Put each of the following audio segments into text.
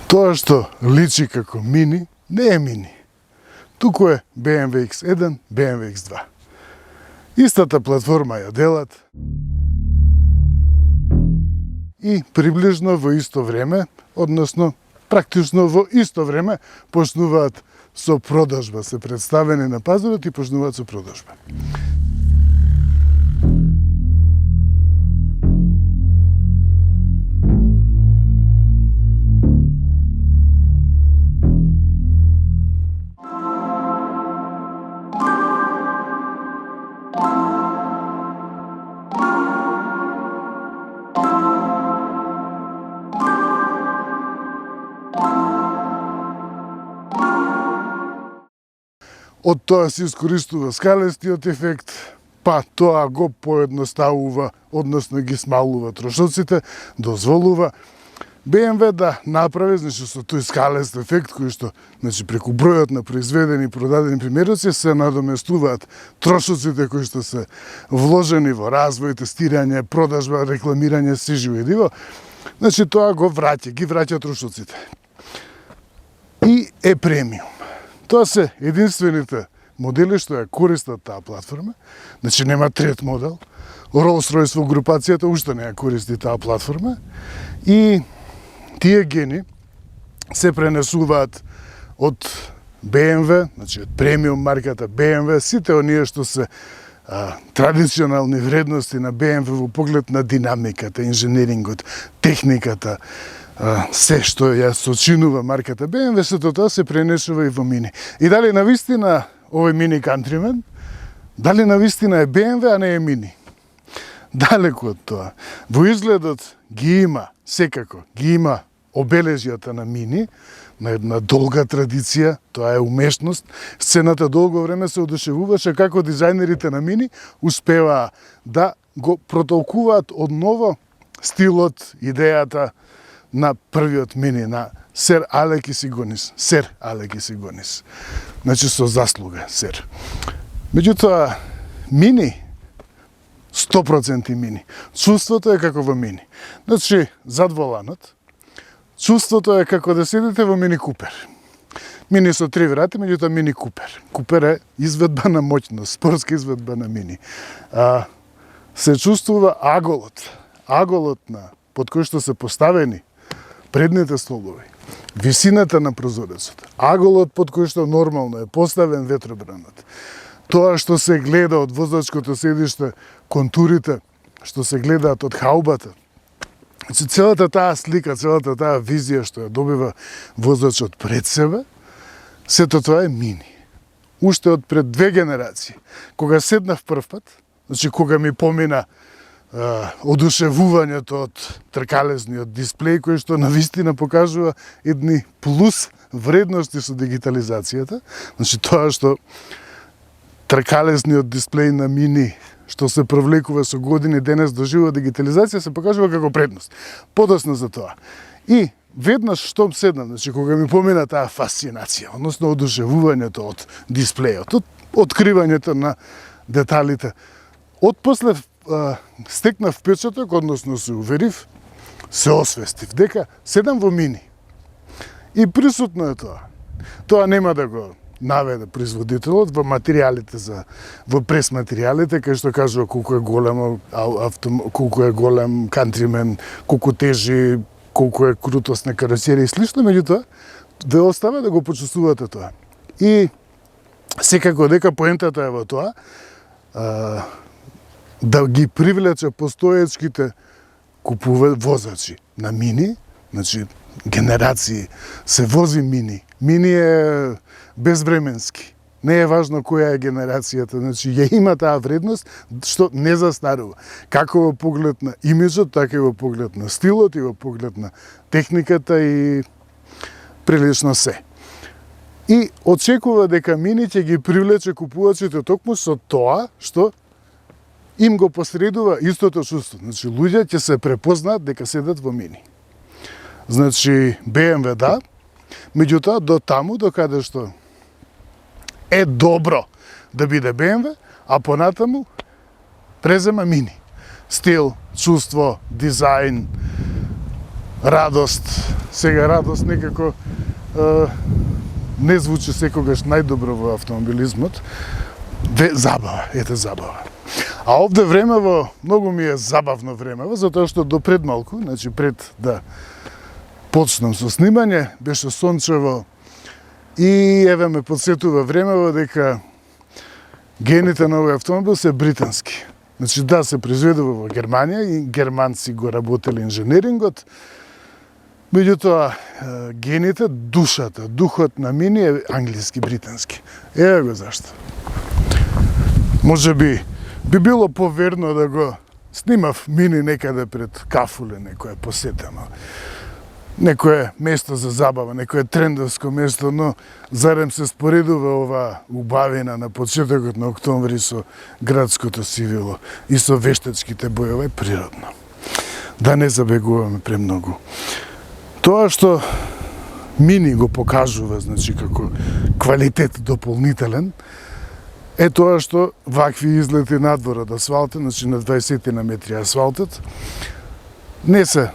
Тоа што личи како мини, не е мини. Туку е BMW X1, BMW X2. Истата платформа ја делат и приближно во исто време, односно практично во исто време, почнуваат со продажба, се представени на пазарот и почнуваат со продажба. Од тоа се искористува скалестиот ефект, па тоа го поедноставува, односно ги смалува трошоците, дозволува BMW да направи, значи со тој скалест ефект кој што, значи преку бројот на произведени и продадени примероци се надоместуваат трошоците кои што се вложени во развој, тестирање, продажба, рекламирање, се живо и диво. Значи тоа го враќа, ги враќа трошоците. И е премиум. Тоа се единствените модели што ја користат таа платформа. Значи нема трет модел. Rolls-Royce во групацијата уште не ја користи таа платформа. И тие гени се пренесуваат од BMW, значи од премиум марката BMW, сите оние што се традиционални вредности на BMW во поглед на динамиката, инженерингот, техниката, се што ја сочинува марката BMW, сето тоа се пренесува и во мини. И дали навистина овој мини Countryman, дали навистина е BMW, а не е мини? Далеку од тоа. Во изгледот ги има, секако, ги има обележјата на мини, на една долга традиција, тоа е умешност. Сцената долго време се одушевуваше како дизајнерите на мини успеваа да го протолкуваат одново стилот, идејата на првиот мини, на Сер Алеки Сигонис. Сер Алеки Сигонис. Значи со заслуга, сер. Меѓутоа, мини, 100% мини. Чувството е како во мини. Значи, зад воланот, чувството е како да седите во мини Купер. Мини со 3 врати, меѓутоа мини Купер. Купер е изведба на моќност, спортска изведба на мини. Се чувствува аголот. Аголот под кој што се поставени предните столови, висината на прозорецот, аголот под кој што нормално е поставен ветробранот, тоа што се гледа од возачкото седиште, контурите што се гледаат од хаубата, значи целата таа слика, целата таа визија што ја добива возачот пред себе, сето тоа е мини. Уште од пред 2 генерации, кога седнав прв пат, значи кога ми помина одушевувањето од тркалезниот дисплеј кој што навистина покажува едни плюс вредности со дигитализацијата. Значи тоа што тркалезниот дисплеј на мини што се провлекува со години денес доживува дигитализација се покажува како предност. Подоцна за тоа. И веднаш штом седнам, значи кога ми помина таа фасцинација, односно одушевувањето од дисплејот, од откривањето на деталите, отпосле стекнав впечаток, односно се уверив, се освестив дека седам во мини. И присутно е тоа. Тоа нема да го наведе производителот во материјалите во прес материјалите, кај што кажува колку е голем колку е голем Countryman, колку тежи, колку е крутост на каросерија и слично, меѓутоа да оставя да го почувствувате тоа. И секако дека поентата е во тоа, да ги привлече постоечките возачи на мини, значи генерации се вози мини. Мини е безвременски. Не е важно која е генерацијата, значи ја има таа вредност што не застарува. Како во поглед на имиджот, така и во поглед на стилот и во поглед на техниката и прилично се. И очекува дека мини ќе ги привлече купувачите токму со тоа што им го посредува истото чувство. Значи, луѓе ќе се препознаат дека седат во мини. Значи, BMW да, меѓутоа до таму, до каде што е добро да биде BMW, а понатаму презема мини. Стил, чувство, дизајн, радост. Сега радост некако не звучи секогаш најдобро во автомобилизмот. Забава, ете забава. А овде времево, многу ми е забавно времево, затоа што до пред малку, значи пред да почнам со снимање, беше сончево и еве ме подсетува времево дека гените на овој автомобил се британски. Значи да, се произведува во Германија и германци го работеле инженерингот, меѓутоа гените, душата, духот на Мини е англиски, британски. Еве го зашто. Може би било поверно да го снимав Мини некаде пред кафуле, некое посетено. Некое место за забава, некое трендовско место, но зарем се споредува ова убавина на почетокот на октомври со градското сивило и со вештачките бојове е природно. Да не забегуваме премногу. Тоа што Мини го покажува, значи како квалитет дополнителен, е тоа што вакви излети надвор од асфалтот, значи на 20 на метри асфалтот, не се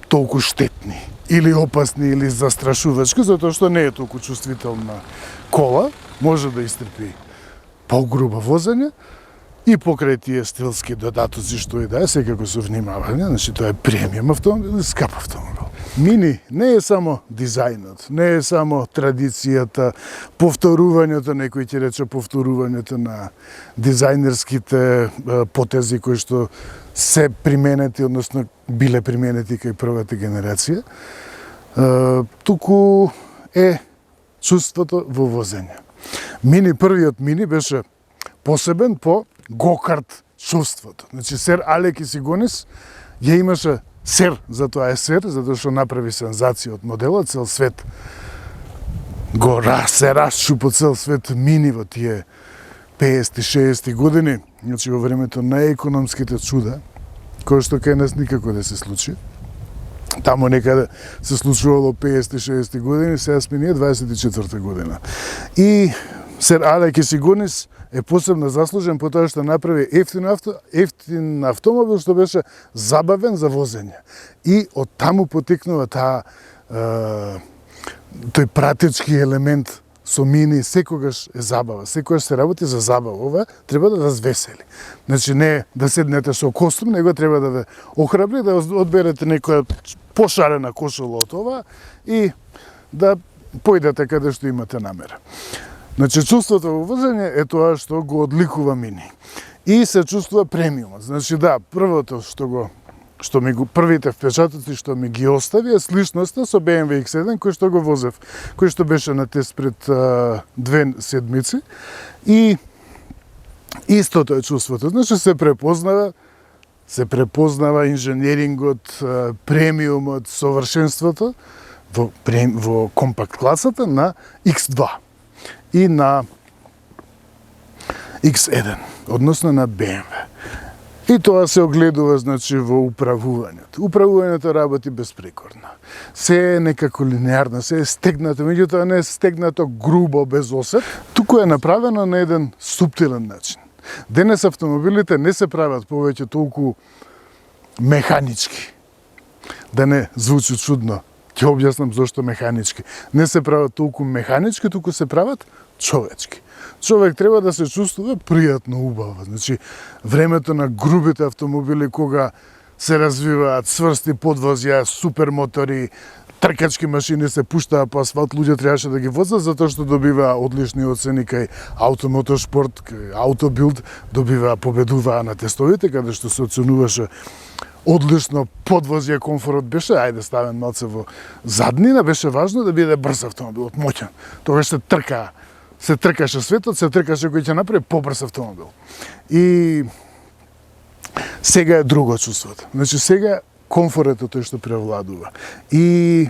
толку штетни или опасни или застрашувачки, затоа што не е толку чувствителна кола, може да истрпи погрубо возење и покрај тие стилски додатоци што и да е, секако со внимавање, значи тоа е премиум автомобил и скап автомобил. Мини не е само дизајнот, не е само традицијата, повторувањето, некој ќе рече повторувањето на дизајнерските потези кои што се применети, односно биле применети кај првата генерација, туку е чувството во возење. Мини, првиот Мини беше посебен по гокарт чувството. Значи, сер Алеки Сигонис ја имаше сер, затоа е сер, затоа што направи сензација од моделот, цел свет се расчу по цел свет Мини во тие 50-60 години, значи во времето на економските чуда, кој што кај нас никако да се случи. Таму некаде се случувало 50-60 години, сега сме ние 24 година. И сер Алеки Сигонис е посебно заслужен по тоа што направи ефтин автомобил што беше забавен за возење. И од таму потекнува тој пратечки елемент со Мини, секогаш е забава, секогаш се работи за забава. Ова треба да вас весели. Значи не да седнете со костум, него треба да ве охрабри, да одберете некоја пошарена кошула од ова и да појдете каде што имате намера. Значи, чувството во возење е тоа што го одликува Мини. И се чувствува премиумот. Значи, да, првото првите впечатоци што ми ги остави е сличноста со BMW X1 кој што го возев, кој што беше на тест пред 2 седмици. И истото е чувството. Значи, се препознава инженерингот, премиумот, совршенството во компакт класата на X2 и на X1, односно на BMW. И тоа се огледува, значи, во управувањето. Управувањето работи безпрекорно. Се е некако линеарно, се е стегнато, меѓутоа не е стегнато грубо, без осет, туку е направено на еден суптилен начин. Денес автомобилите не се прават повеќе толку механички. Да не звучи чудно, ќе објаснам зошто механички. Не се прават толку механички, туку се прават човечки. Човек треба да се чувствува пријатно, убаво. Значи, времето на грубите автомобили, кога се развиваат цврсти подвозја, супермотори, тркачки машини се пуштаа по асфалт, луѓе требаше да ги возат затоа што добиваа одлични оцени кај Автомоторспорт, кај Автобилд, победуваа на тестовите, каде што се оценуваше одлично подвозје, комфорот беше, ајде ставен малце во заднина, беше важно да биде брз автомобилот, моќен. Тогаш се тркаше светот, се тркаше кој ќе направи побрз автомобил. И сега е друго чувството. Значи сега комфорот е тој што превладува. И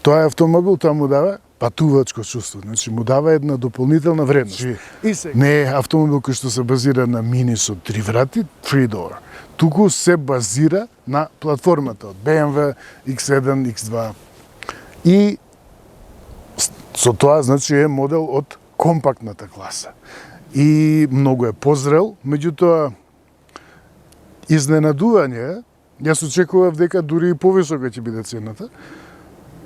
тоа е автомобил, тоа му дава патувачко чувство. Значи му дава една дополнителна вредност. И сега не е автомобил кој што се базира на Мини со 3 врати, 3 door. Туку се базира на платформата од BMW, X1, X2. И со тоа, значи, е модел од компактната класа. И многу е позрел, меѓутоа, изненадување, Јас очекував дека дури и повисока ќе биде цената.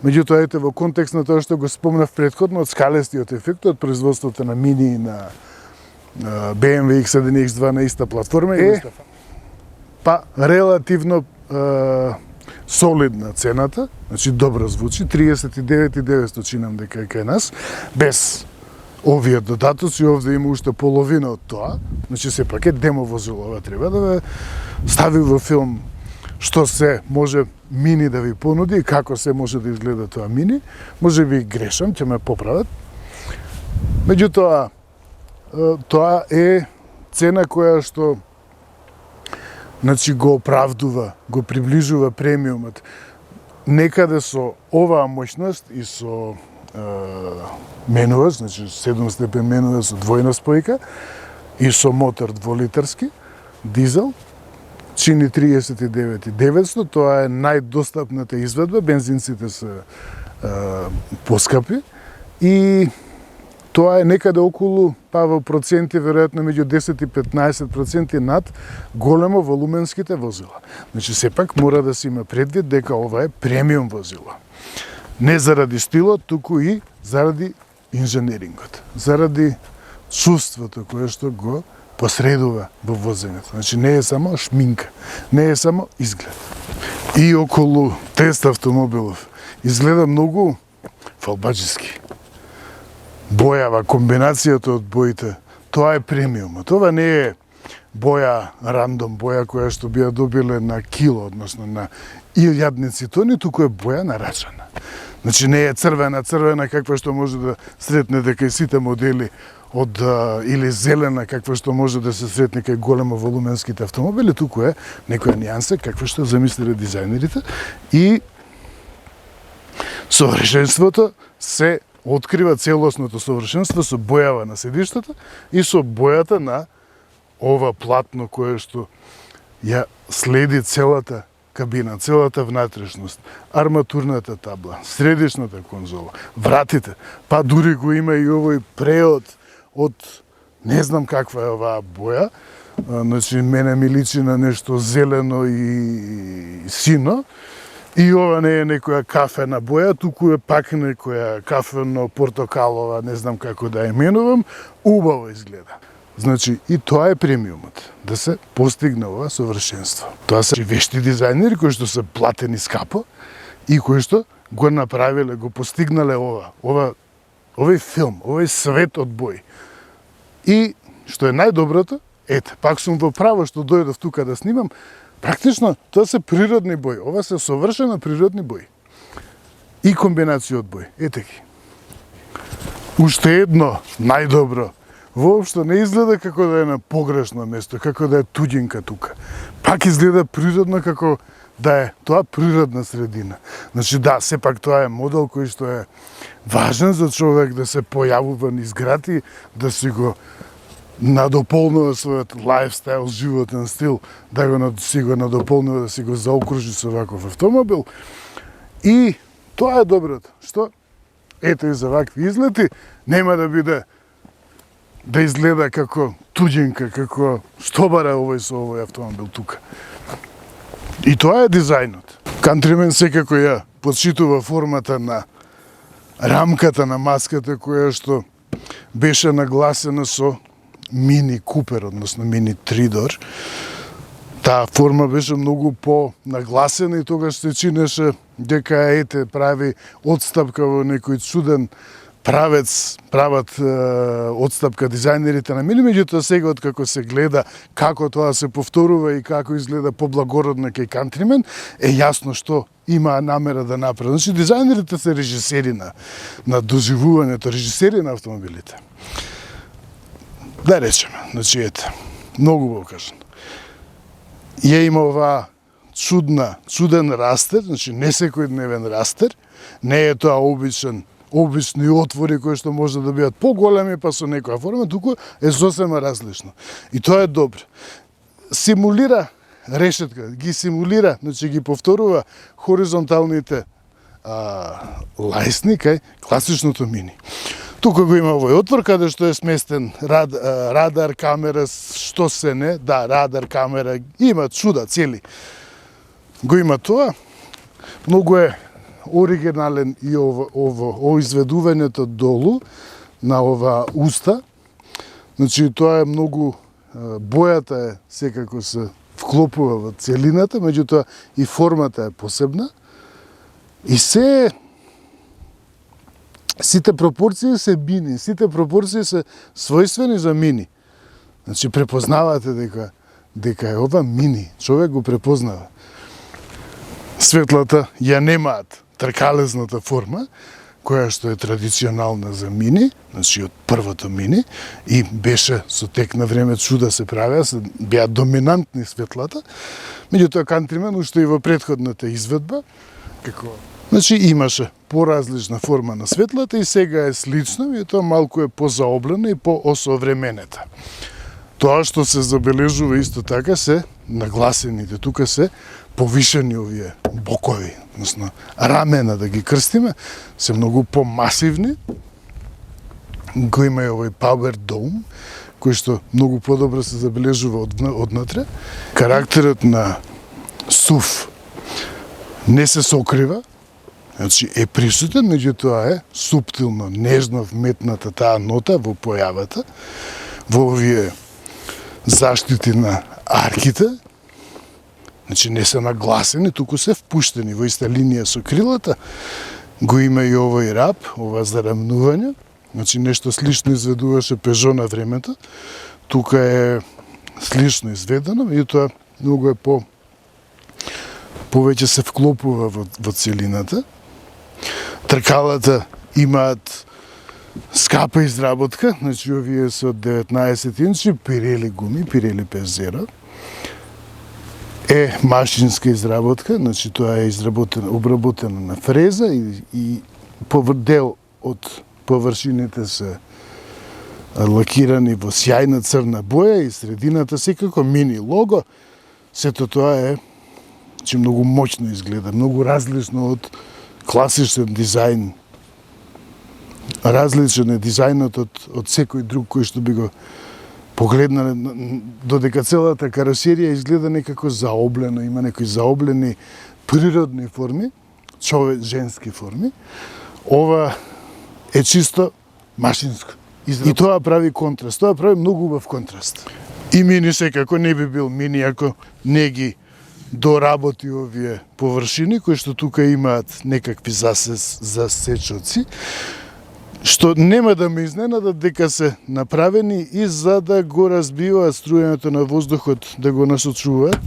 Меѓутоа, ете, во контекст на тоа што го спомнав претходно, од скалестиот ефект, од производството на Mini и на BMW X1 и X2 на иста платформа па релативно солидна цената, значи добро звучи, 39.900 чинам дека е кај нас, без овие додатоци, овде има уште половина од тоа, значи сепак е демо возило, ова треба да ве стави во филм што се може Mini да ви понуди и како се може да изгледа тоа Mini. Може би грешам, ќе ме поправат. Меѓутоа, тоа е цена која што значи го оправдува, го приближува премиумот. Некаде со оваа моќност и со менувач, значи 7 степен менувач со двојна спојка и со мотор 2-литарски, дизел, чини 39.900, тоа е најдостапната изведба, бензинците се поскапи и тоа е некаде околу, па во проценти, веројатно меѓу 10 и 15% над големо волуменските возила. Значи, сепак мора да се има предвид дека ова е премиум возило. Не заради стилот, туку и заради инженерингот, заради чувството кое што го посредува во возењето. Значи, не е само шминка, не е само изглед. И околу тест автомобилов изгледа многу фалбаџиски. Бојава, комбинацијата од боите, тоа е премиумот. Ова не е боја рандом, боја која што би ја добиле на кило, односно на илјадници тони, туку е боја нарачана. Значи не е црвена каква што може да сретнете кај сите модели од или зелена каква што може да се сретне кај големо волуменските автомобили, туку е некоја нијанса каква што замислиле дизајнерите и совршенството се открива, целосното совршенство со бојава на седиштата и со бојата на ова платно кое што ја следи целата кабина, целата внатрешност, арматурната табла, средишната конзола, вратите, па дури го има и овој преод од не знам каква е оваа боја, значи мене ми личи на нешто зелено и сино, и ова не е некоја кафена боја, туку е пак некоја кафено-портокалова, не знам како да ја именувам, убаво изгледа. Значи, и тоа е премиумот, да се постигне ова совршенство. Тоа се вешти дизајнери кои што се платени скапо и кои што го направиле, го постигнале овој филм, овој свет од бој. И, што е најдоброто, ете, пак сум во право што дојдов тука да снимам, практично тоа се природни бои, ова се совршено природни бои. И комбинација од бои, ете ги. Уште едно најдобро, воопшто не изгледа како да е на погрешно место, како да е туѓинка тука. Пак изгледа природно како да е тоа природна средина. Значи да, сепак тоа е модел кој што е важен за човек да се појавува низ град и да си го надополнува својот лайфстайл, животен стил, да си го надополнува, да си го заокружи со ваков автомобил. И тоа е доброто, што ето и за вакви излети нема да биде да изгледа како туѓинка, како што бара овој со овој автомобил тука. И тоа е дизајнот. Countryman секако ја подшитува формата на рамката на маската која што беше нагласена со Mini Cooper, односно Mini 3-door. Таа форма беше многу по-нагласена и тогаш се чинеше дека ете прави одстапка во некој чуден прават одстапка дизајнерите на Mini, меѓутоа сега откако се гледа како тоа се повторува и како изгледа поблагородно кај Countryman, е јасно што има намера да направи. Значи дизајнерите се режисери на доживувањето, режисери на автомобилите. Да речеме, значи ете, многу покажан. Ја има оваа чуден растер, значи не секојдневен растер, не е тоа обични отвори кои што може да бидат поголеми па со некоја форма, туку е сосема различно. И тоа е добро. Симулира решетка, ги симулира, значи ги повторува хоризонталните лајсни кај класичното Mini. Тука го има овој отвор каде што е сместен радар, камера, што се не, да, радар, камера, има чуда цели. го има тоа. Многу е оригинален и ово изведувањето долу на ова уста. Значи, тоа е многу, бојата е секако се вклопува во целината, меѓутоа и формата е посебна. И сите пропорции се бини, сите пропорции се својствени за мини. Значи, препознавате дека е ова мини. Човек го препознава. Светлата ја немаат тркалезната форма, која што е традиционална за мини, значи од првото мини, и беше со тек на време чуда се правеа, беа доминантни светлата. Меѓутоа Countryman, уште и во претходната изведба, значи имаше поразлична форма на светлата и сега е слична, и тоа малку е позаоблена и поосовременета. Тоа што се забележува исто така се нагласените, тука се повишени овие бокови, односно рамена да ги крстиме, се многу помасивни. Го има и овој Power Dome, кој што многу подобро се забележува однатре. Карактерот на SUV не се сокрива, значи е присутен, меѓутоа е суптилно, нежно вметната таа нота во појавата, во овие заштити на арките. Значи не се нагласени, туку се впуштени во иста линија со крилата. Го има и овој рап, ова зарамнување. Значи нешто слично изведуваше Peugeot на времето. Тука е слично изведено, меѓутоа многу е повеќе се вклопува во целината. Тркалата имаат скапа изработка, значи овие се од 19 инчи Pirelli гуми, Pirelli P0. Е машинска изработка, значи тоа е обработено на фреза и дел од површините се лакирани во сјајна црна боја и средината секако мини лого. Сето тоа е, че многу моќно изгледа, многу различно од класичен дизајн. Различен е дизајнот од секој друг кој што би го погледнале, додека целата каросерија изгледа некако заоблено, има некои заоблени природни форми, женски форми. Ова е чисто машинско. И тоа прави контраст, тоа прави многу убав контраст. И мини секако не би бил мини ако не ги доработи овие површини, кои што тука имаат некакви засечоци, што нема да ме изненадат дека се направени и за да го разбиваат струјањето на воздухот, да го насочуваат.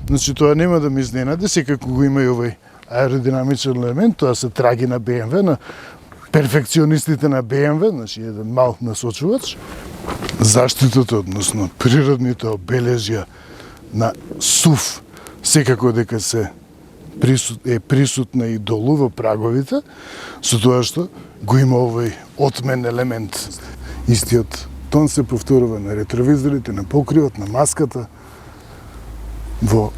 Значи тоа нема да ме изненади, секако го има и овој аеродинамичен елемент, тоа се траги на BMW, на перфекционистите на BMW, значи еден мал насочувач. Заштитото, односно природните обележја на SUV, секако дека се присутна и долу во праговите, со тоа што го има овој отмен елемент. Истиот тон се повторува на ретровизорите, на покривот, на маската, во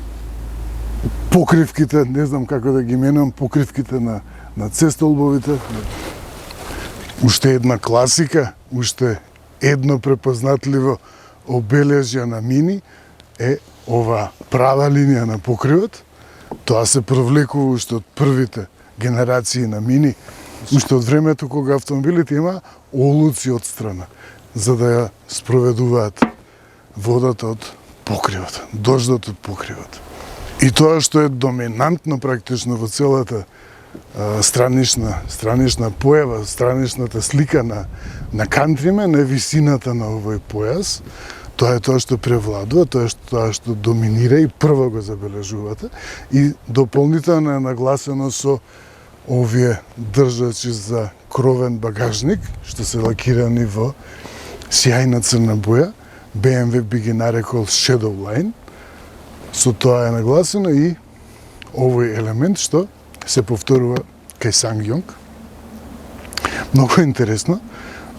покривките, не знам како да ги именувам, покривките на цестолбовите. Уште една класика, уште едно препознатливо обележје на мини е ова права линија на покривот. Тоа се провлекува уште од првите генерации на мини, уште од времето кога автомобилите има олуци од страна, за да ја спроведуваат водата од покривот, дождот од покривот. И тоа што е доминантно практично во целата странична појава, страничната слика на Countryman е висината на овој појас. Тоа е тоа што превладува, тоа што доминира и прво го забележувате. И дополнително е нагласено со овие држачи за кровен багажник, што се лакирани во сјајна црна боја. BMW би ги нарекол Shadow Line. Со тоа е нагласено и овој елемент што се повторува кај SsangYong. Многу интересно.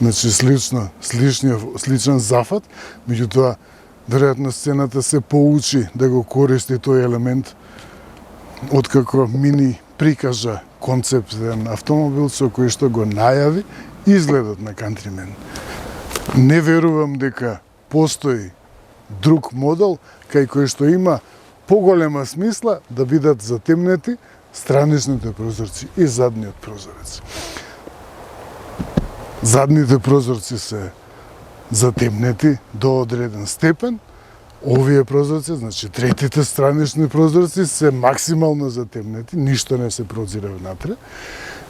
Значи сличен зафат, меѓутоа веројатно сцената се поучи да го користи тој елемент откако Мини прикажа концептен автомобил со кој што го најави изгледот на Countryman. Не верувам дека постои друг модел кај кој што има поголема смисла да бидат затемнети страничните прозорци и задниот прозорец. Задните прозорци се затемнети до одреден степен, овие прозорци, значи третите странични прозорци се максимално затемнети, ништо не се прозира внатре.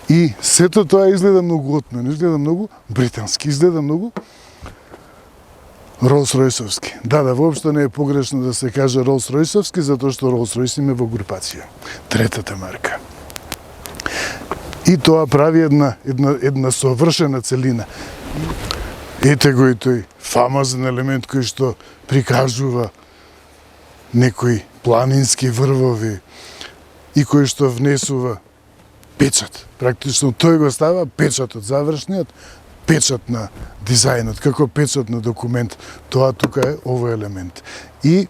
И сето тоа изгледа многу отмено, изгледа многу британски, изгледа многу Ролс-Ройсовски. Да, воопшто не е погрешно да се каже Ролс-Ройсовски, затоа што Ролс-Ройс им е во групација. Третата марка. И тоа прави една совршена целина. Ете го и тој фамозен елемент кој што прикажува некои планински врвови и кој што внесува печат. Практично тој го става печатот, завршниот печат на дизајнот, како печат на документ. Тоа тука е овој елемент. И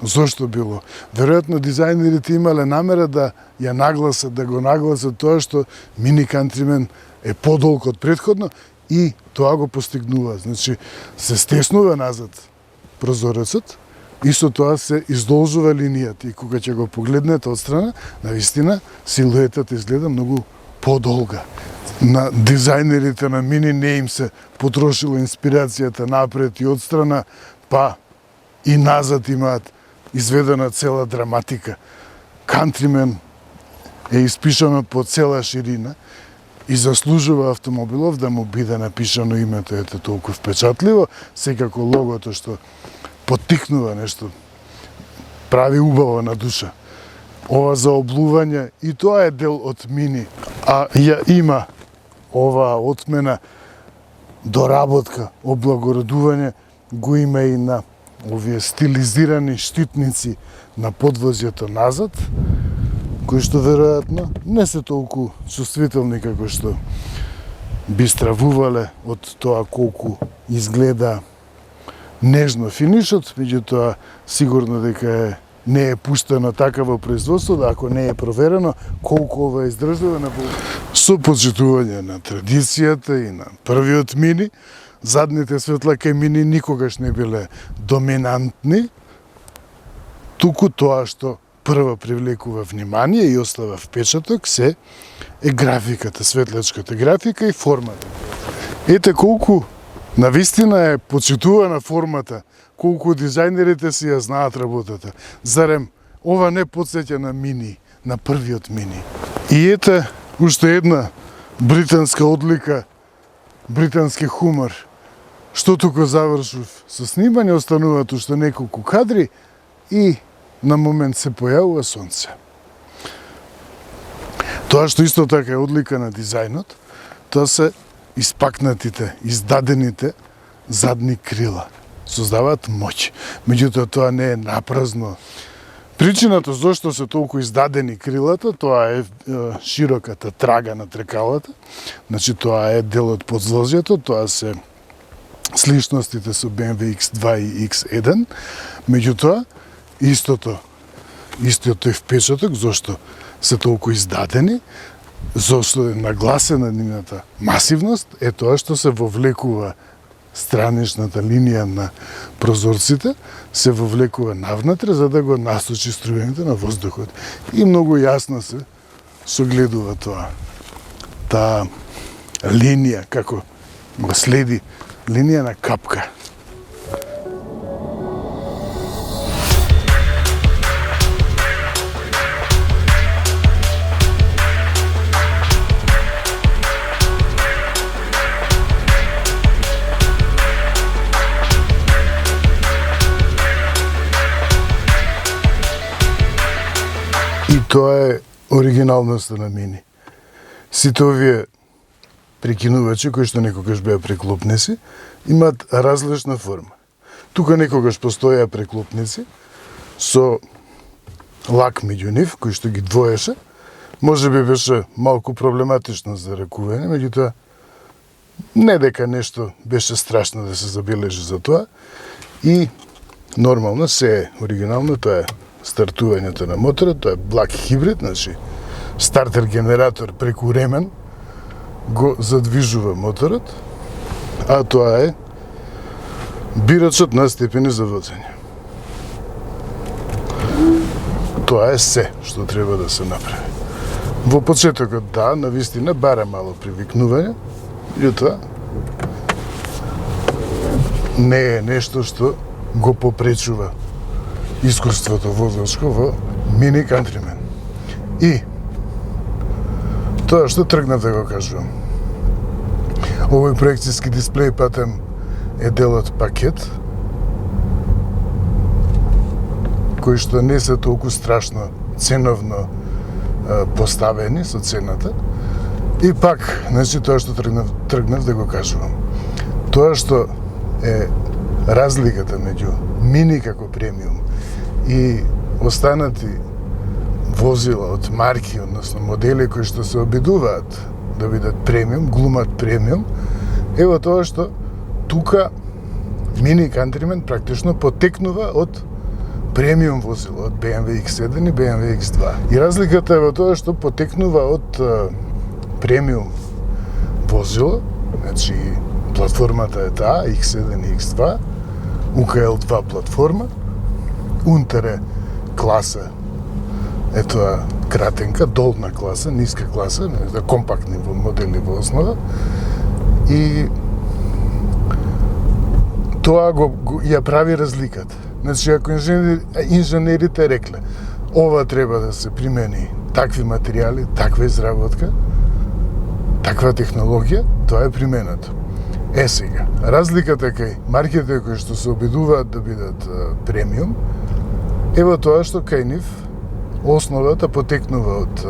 зошто било? Веројатно дизајнерите имале намера да ја нагласат, да го нагласат тоа што Mini Countryman е подолг од претходно и тоа го постигнува. Значи, се стеснува назад прозорецот и со тоа се издолжува линијата. И кога ќе го погледнете од страна, навистина силуетот изгледа многу подолга. На дизајнерите на Мини не им се потрошила инспирацијата напред и одстрана, па и назад имаат изведена цела драматика. Countryman е испишано по цела ширина и заслужува автомобилов да му биде напишано името, ете толку впечатливо, секако логото што поттикнува нешто, прави убаво на душа. Ова за облување и тоа е дел од Мини, а ја има оваа отмена, доработка, облагородување, го има и на овие стилизирани штитници на подвозјето назад, кои што веројатно не се толку чувствителни како што би стравувале од тоа колку изгледа нежно финишот, меѓутоа сигурно дека не е пуштено така во производство, да ако не е проверено колку ова издржува на со почитување на традицијата и на првиот Мини. Задните светла кај Мини никогаш не биле доминантни, туку тоа што прво привлекува внимание и остава впечаток се е графиката, светлечката графика и формата. Ете колку навистина е почитувана формата, колку дизајнерите си ја знаат работата. Зарем ова не потсеќа на Мини, на првиот Мини. И ете уште една британска одлика, британски хумор. Што тука завршив со снимање, остануваат уште неколку кадри и на момент се појавува сонце. Тоа што исто така е одлика на дизајнот, тоа се испакнатите, издадените задни крила. Создаваат моќ. Меѓутоа тоа не е напразно. Причината зошто се толку издадени крилата, тоа е широката трага на трекалата. Значи тоа е дел од подзложјето, тоа се сличностите со BMW X2 и X1. Меѓутоа истиот тој впечаток зошто се толку издадени, зошто е нагласена нивната масивност, е тоа што се вовлекува страничната линија на прозорците, се вовлекува навнатре за да го насочи струјањето на воздухот. И многу јасно се согледува тоа. Таа линија, како го следи, линија на капка. И тоа е оригиналноста на Мини. Сите овие прекинувачи, кои што некогаш беа преклопници, имаат различна форма. Тука некогаш постоја преклопници со лак меѓу нив, кој што ги двоеше. Може би беше малку проблематично за ракување, меѓутоа не дека нешто беше страшно да се забележи за тоа. И нормално се е оригинално, тоа е стартувањето на моторот, тоа е блак хибрид, значи стартер генератор преку ремен го задвижува моторот, а тоа е бирачот на степени за возење. тоа е се што треба да се направи. Во почетокот, да, навистина бара мало привикнување, меѓутоа не е нешто што го попречува искуството возачко во Mini Countryman. И тоа што тргнав да го кажувам. Овој проекцијски дисплеј патем е дел од пакет кои што не се толку страшно ценовно поставени со цената. И пак, значи тоа што тргнав да го кажувам. Тоа што е разликата меѓу Мини како премиум и останати возила од марки, односно модели кои што се обидуваат да бидат премиум, глумат премиум, ево тоа што тука Mini Countryman практично потекнува од премиум возила, од BMW X1 и BMW X2. И разликата е во тоа што потекнува од премиум возила, значи платформата е таа, X1 и X2, UKL2 платформа, унтер е класа, е тоа кратенка, долна класа, ниска класа, компактни модели во основа, и тоа ја прави разликата. Значи, ако инженерите рекле, ова треба да се примени такви материјали, таква изработка, таква технологија, тоа е применато. Е сега, разликата кај марките кои што се обидуваат да бидат премиум, ево тоа што кај нив основата потекнува од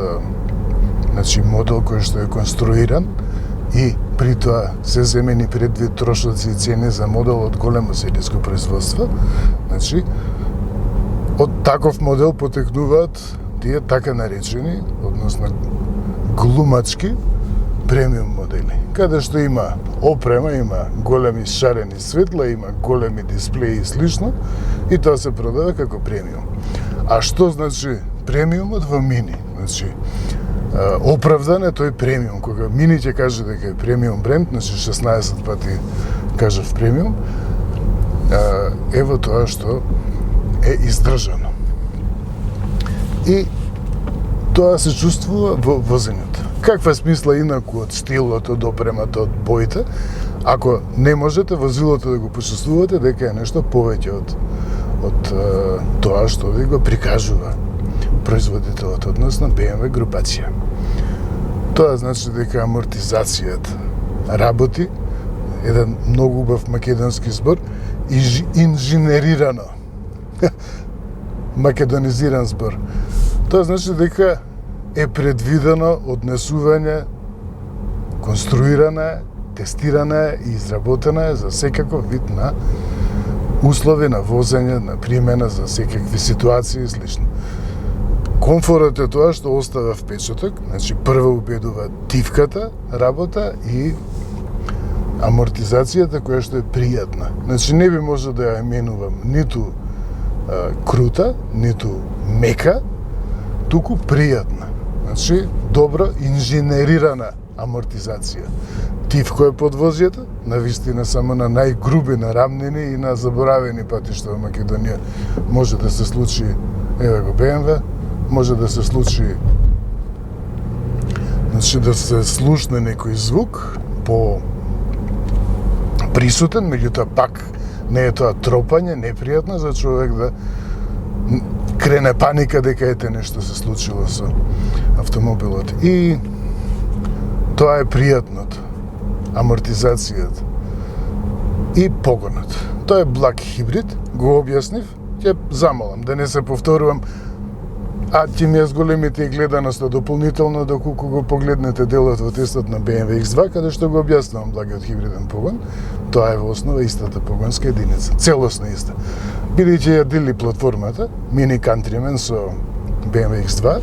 значи, модел кој што е конструиран и при тоа се земени предвид трошоци и цени за модел од големо серијско производство. Значи, од таков модел потекнуваат тие така наречени, односно глумачки премиум модели, каде што има опрема, има големи шарени светла, има големи дисплеи и слично, и тоа се продава како премиум. А што значи премиумот во Мини? Значи, оправдан е тој премиум. Кога Мини ќе каже дека е премиум бренд, значи 16 пати кажав премиум, ево тоа што е издржано. И тоа се чувствува во возењето. Каква смисла инаку од стилот, од опремата, од боите, ако не можете возилото да го почувствувате дека е нешто повеќе од тоа што ви го прикажува производителот, односно BMW групација. Тоа значи дека амортизацијата работи, еден многу убав македонски збор, инженерирано. Македонизиран збор. Тоа значи дека е предвидено однесување, конструирана, тестирана и изработена за секаков вид на услови на возење, на примена за секакви ситуации и слично. Комфорот е тоа што остава впечаток, значи прво убедува тивката работа и амортизацијата која што е пријатна. Значи не би може да ја именувам ниту крута, ниту мека, туку пријатна. Значи добро инженерирана амортизација. Тивко е подвозјето, навистина само на најгруби нарамнини и на заборавени патишта во Македонија може да се случи, еве го BMW, може да се случи, значи да се слушне некој звук по присутен, меѓутоа пак не е тоа тропање, непријатно за човек да крене паника дека ете нешто се случило со автомобилот. И тоа е пријатното, амортизацијата и погонот. Тоа е благ хибрид, го објаснив, ќе замолам да не се повторувам, а ќе ми е зголемите и гледаноста дополнително доколку го погледнете делот во тестот на BMW X2, каде што го објаснувам благиот хибриден погон. Тоа е во основа истата погонска единица, целосно иста. Бидејќи ја дели платформата Mini Countryman со BMW X2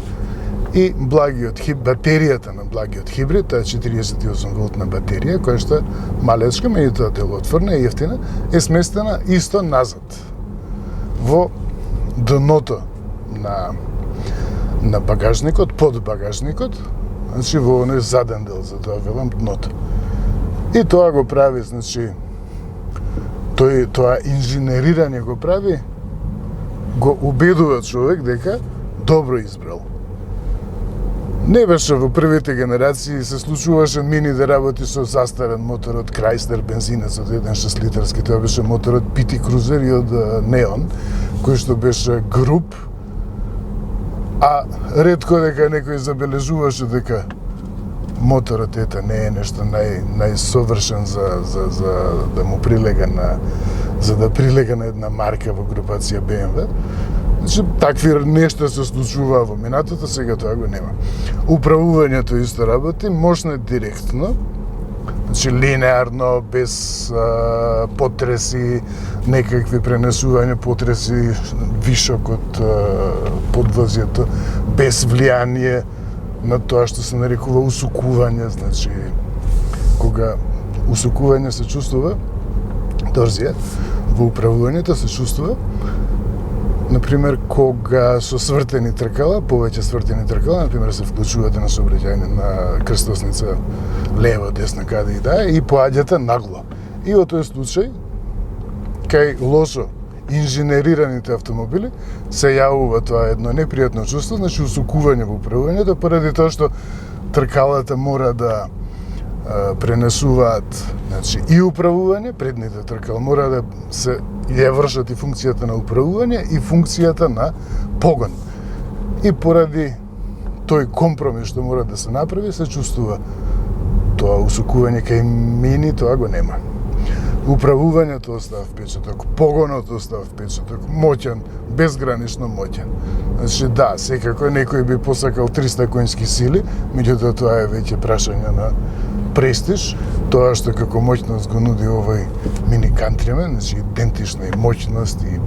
и батеријата на благиот хибрид, тоа е 48 волтна батерија, која што е малечка, меѓутоа делотворна и ефтина, е сместена исто назад во дното на багажникот, под багажникот, значи во оној заден дел, за тоа велам дното. И тоа го прави, значи, тоа инженерирање го прави, го убедува човек дека добро избрал. Не беше во првите генерации, се случуваше Мини да работи со застарен мотор од Chrysler бензинец од 1.6 литарски. Тоа беше мотор од PT Cruiser и од Neon, кој што беше груб, а ретко дека некој забележуваше дека моторот не е нешто најсовршен за да му прилега на една марка во групација BMW. Значи, такви нешта се случуваа во минатото, сега тоа го нема. Управувањето исто работи, можно директно, значи линеарно, без потреси, некакви пренесување потреси вишок од подвозјето, без влијание на тоа што се нарекува усукување, значи кога усукување се чувствува, торзија, во управувањето се чувствува, например, кога со свртени тркала, повеќе свртени тркала, например, се вклучувате на сообраќајне на крстосница лево, десно, каде и да, и поаѓате нагло. И во тој случај, кај лошо инженерираните автомобили, се јавува тоа едно непријатно чувство, значи усукување во управувањето, поради тоа што тркалата мора да пренесуваат, значи и управување, предните тркала мора да се ја вршат и функцијата на управување и функцијата на погон. И поради тој компромис што мора да се направи, се чувствува тоа усукување кај Мини, тоа го нема. Управувањето остава впечаток, погонот остава впечаток, моќен, безгранично моќен. Значи да, секако некој би посакал 300 конски сили, меѓутоа тоа е веќе прашање на престиж, тоа што како моќност го нуди овој Мини Countryman, значи идентична и моќност и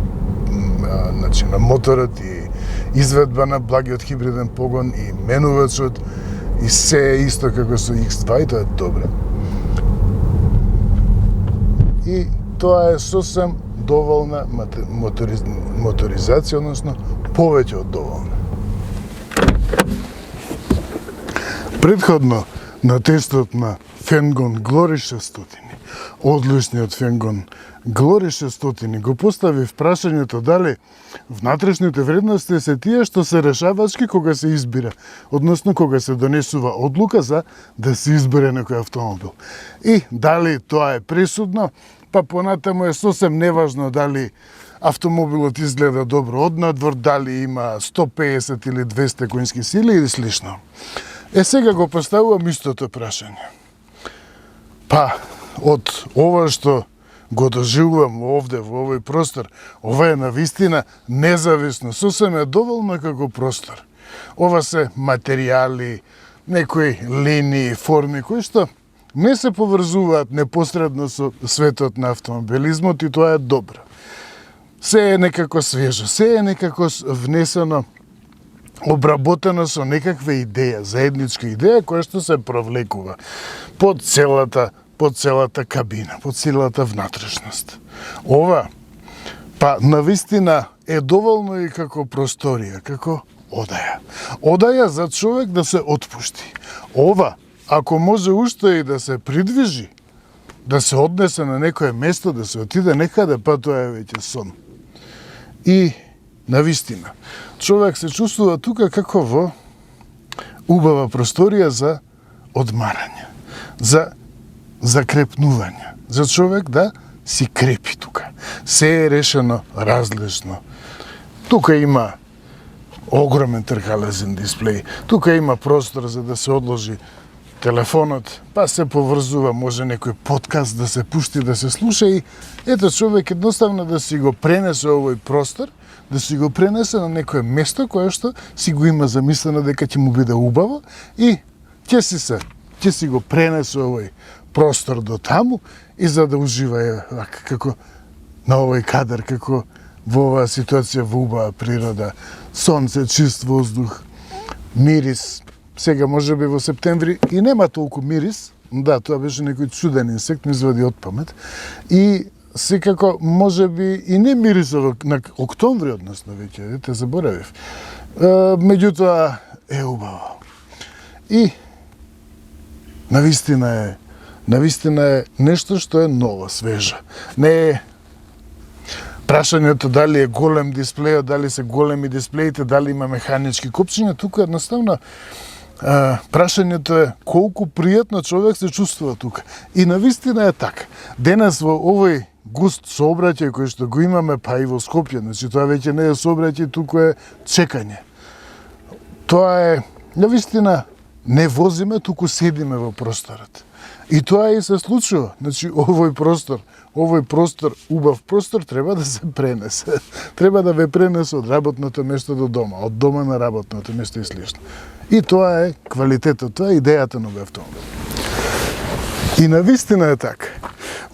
значи на моторот и изведба на благиот хибриден погон и менувачот и се е исто како со X2 и тоа е добро. И тоа е сосем доволна моторизација, односно повеќе од доволна. Предходно на тестот на Fengon Glory 600, одличниот Fengon Glory 600, го поставив прашањето дали внатрешните вредности се тие што се решавачки кога се избира, односно кога се донесува одлука за да се избере некој автомобил. И дали тоа е пресудно, па понатаму е сосем неважно дали автомобилот изгледа добро однадвор, дали има 150 или 200 конски сили или слично. Сега го поставувам истото прашање. Па, од ова што го доживувам овде, во овој простор, ова е навистина независно, сосем е доволно како простор. Ова се материјали, некои линии, форми, кои што не се поврзуваат непосредно со светот на автомобилизмот и тоа е добро. Се е некако свежо, се е некако внесено, обработено со некаква идеја, заедничка идеја која што се провлекува по целата кабина, по целата внатрешност. Ова, па навистина е доволно и како просторија, како одаја. Одаја за човек да се отпушти. Ова, ако може уште и да се придвижи, да се однесе на некое место, да се отиде некаде, па тоа е веќе сон. И навистина, човек се чувствува тука како во убава просторија за одмарање, за закрепнување, за човек да си крепи тука. Се е решено различно. Тука има огромен тркалезен дисплеј, тука има простор за да се одложи телефонот, па се поврзува, може некој подкаст да се пушти, да се слуша и ето човек едноставно да си го пренесе овој простор, да си го пренесе на некое место кое што си го има замислено дека ќе му биде убаво и ќе си го пренесе овој простор до таму и за да ужива како на овој кадар, како во оваа ситуација во убава природа, сонце, чист воздух, мирис. Сега може би во септември и нема толку мирис, да, тоа беше некој чуден инсект, ми извади од памет, и секако може би и не мирисот на октомври, односно веќе, те заборавив. Меѓутоа е убаво. И навистина е нешто што е ново, свежо. Не е прашањето дали е голем дисплејот, дали се големи дисплеите, дали има механички копчиња, тука едноставно прашањето е колку пријатно човек се чувствува тука. И навистина е така. Денес во овој густ сообраќај кој што го имаме, па и во Скопје, значи тоа веќе не е сообраќај, туку е чекање. Тоа е, навистина, не возиме, туку седиме во просторот. И тоа и се случува. Значи, овој простор, убав простор, треба да се пренесе. Треба да ве пренесе од работното место до дома, од дома на работното место и слично. И тоа е квалитетот, тоа е идејата на овој автомобил. И навистина е така.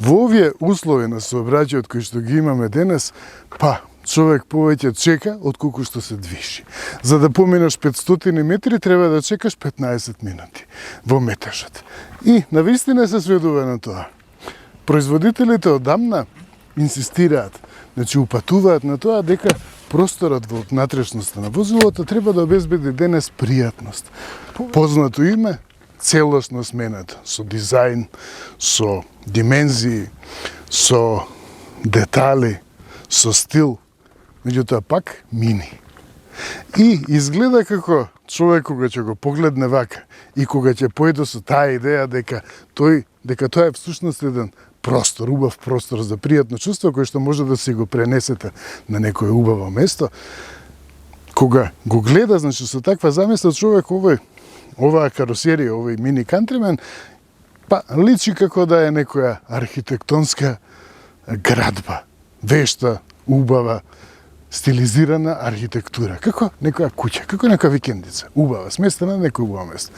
Во овие услови на сообраќајот кои што ги имаме денес, па човек повеќе чека отколку што се движи. За да поминеш 500 метри треба да чекаш 15 минути во метежот. И навистина се сведува на тоа. Производителите одамна инсистираат, значи упатуваат на тоа дека просторот во внатрешноста на возилото треба да обезбеди денес пријатност. Познато име, целосно сменато, со дизајн, со димензии, со детали, со стил, меѓутоа пак мини. И изгледа како човек кога ќе го погледне вака и кога ќе појде со таа идеја дека тоа е всушност еден простор, убав простор за пријатно чувство кој што може да си го пренесете на некое убаво место. Кога го гледа, значи со таква замисла човек оваа каросерија, овој мини Countryman, па личи како да е некоја архитектонска градба, вешта, убава, стилизирана архитектура, како некоја куќа, како некоја викендица, убава, сместена на некој убаво место.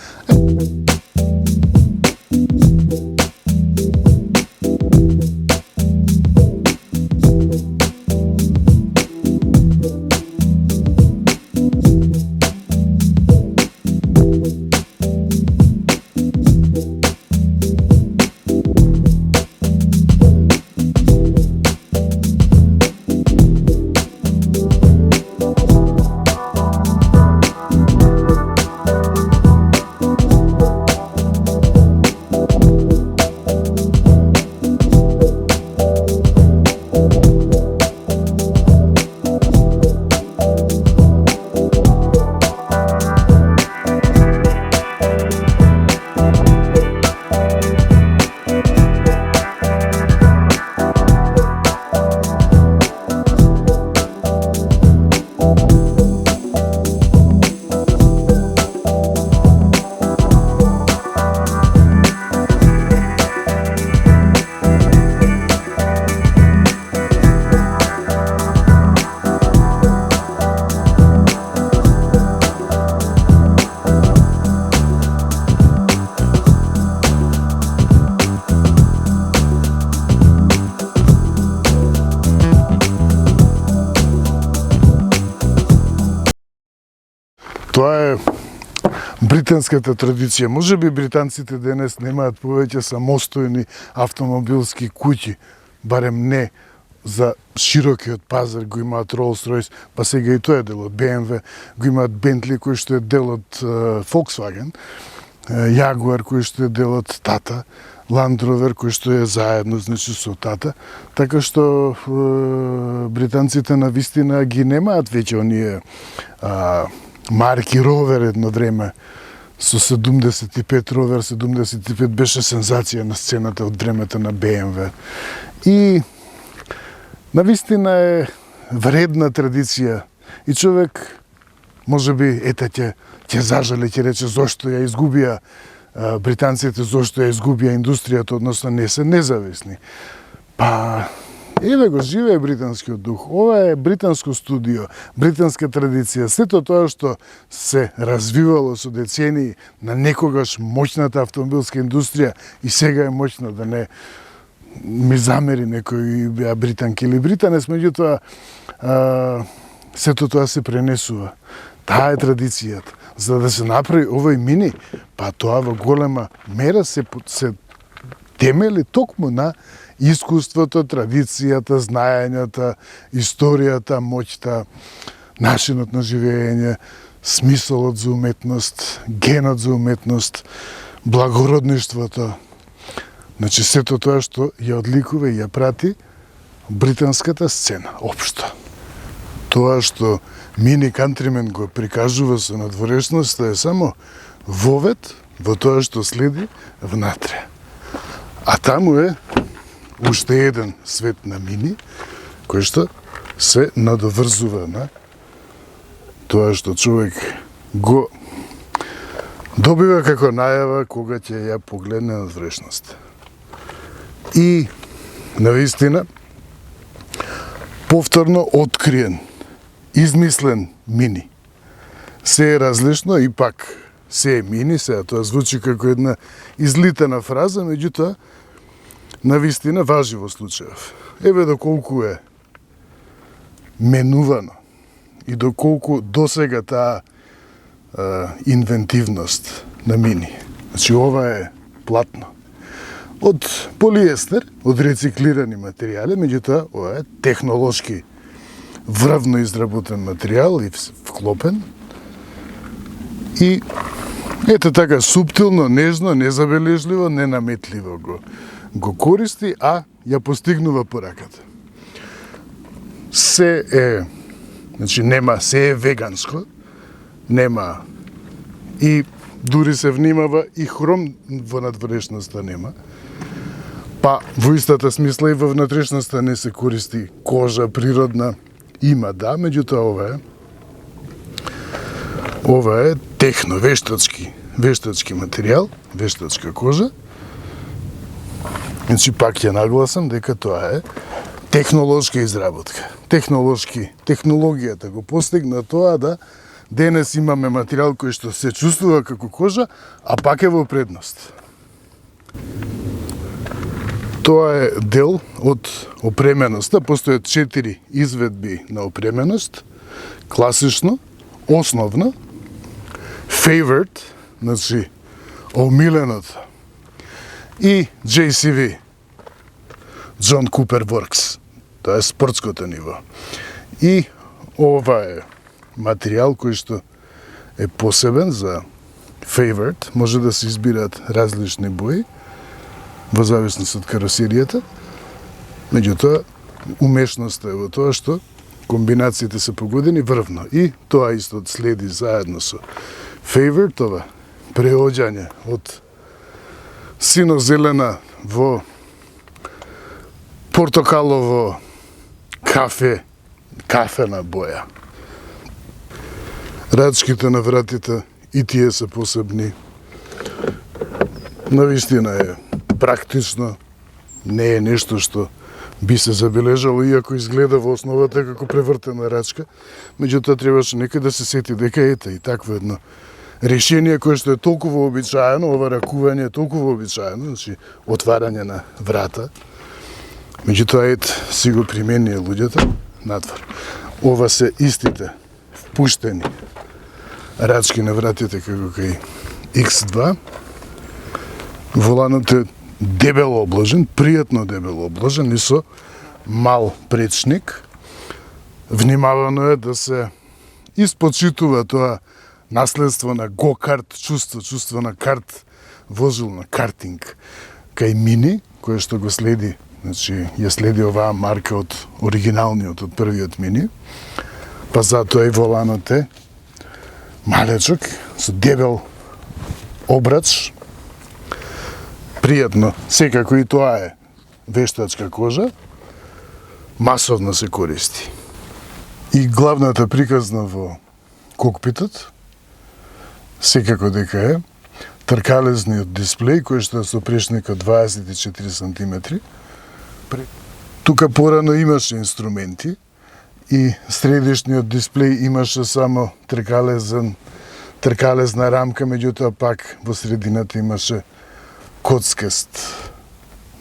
Тоа е британската традиција. Може би британците денес немаат повеќе самостојни автомобилски куќи, барем не за широкиот пазар, го имаат Rolls-Royce, па сега и тоа е дел од BMW, го имаат Bentley кој што е дел од Volkswagen, Jaguar кој што е дел од Tata, Land Rover кој што е заедно, значи со Tata, така што британците на вистина ги немаат веќе оние марки Ровер едно време, со 75 Ровер, 75 беше сензација на сцената од времето на BMW. И навистина е вредна традиција и човек може би ќе зажали, ќе рече зошто ја изгубија британците, зошто ја изгубија индустријата, односно не се независни. Па еве го живее британскиот дух. Ова е британско студио, британска традиција. Сето тоа што се развивало со децении на некогаш моќната автомобилска индустрија и сега е моќна, да не ми замери некој британки или британец, меѓутоа сето тоа се пренесува. Таа е традицијата. За да се направи овој мини, па тоа во голема мера се темели токму на искуството, традицијата, знаењата, историјата, моќта, начинот на живење, смисолот за уметност, генот за уметност, благородништвото. Значи, сето тоа што ја одликува и ја прати британската сцена, општо. Тоа што Мини Кантримен го прикажува со надворешноста е само вовет во тоа што следи внатре. А таму е уште еден свет на Мини, кој што се надоврзува на тоа што човек го добива како најава кога ќе ја погледне надворешноста. И, навистина, повторно откриен, измислен Мини. Се е различно и пак се е Мини, сега тоа звучи како една излитана фраза, меѓутоа, навистина важи во случаев. Еве доколку е менувано и доколку досега таа инвентивност на Мини. Значи, ова е платно. Од полиестер, од рециклирани материјали, меѓутоа, ова е технолошки врвно изработен материјал и вклопен. И ете така суптилно, нежно, незабележливо, ненаметливо го користи, а ја постигнува пораката. Се е, значи нема, се е веганско, нема и дури се внимава и хром во надворешноста нема. Па во истата смисла и во внатрешноста не се користи кожа природна. Има, да, меѓутоа ова е техно, вештачки материјал, вештачка кожа. Значи пак ја нагласам дека тоа е технолошка изработка. Технологијата го постигна тоа да денес имаме материјал кој што се чувствува како кожа, а пак е во предност. Тоа е дел од опременоста. Постојат 4 изведби на опременост. Класично, основна, favorite, значи омиленото, и JCV, John Cooper Works, тоа е спортското ниво. И ова е материјал кој што е посебен за favorite, може да се избираат различни бои, во зависност од каросеријата, меѓутоа умешноста е во тоа што комбинациите се погодени врвно и тоа исто следи заедно со Favorite, ова преоѓање од сино-зелена во портокалово кафена боја. Рачките на вратите и тие се посебни. Навистина е практично, не е нешто што би се забележало, иако изгледа во основата како превртена рачка, меѓутоа требаше некој да се сети дека ете и такво едно решение кое што е толкова обичаено, ова ракување е толкова обичаено, значи отварање на врата, меѓутоа си го применија луѓето надвор. Ова се истите впуштени рачки на вратите како кај X2, воланот е дебело обложен, пријатно дебело обложен и со мал пречник. Внимавано е да се испочитува тоа наследство на го-карт чувство на карт, возил на картинг кај Мини, кој што го следи, значи ја следи оваа марка од оригиналниот, од првиот Мини. Па затоа и воланот е малечок, со дебел обрач, пријатно, секако и тоа е вештачка кожа, масовно се користи. И главната приказна во кокпитот, секако дека е тркалезниот дисплеј, кој што е со прешник од 24 см. Тука порано имаше инструменти и средишниот дисплеј имаше само тркалезна рамка, меѓутоа пак во средината имаше коцкаст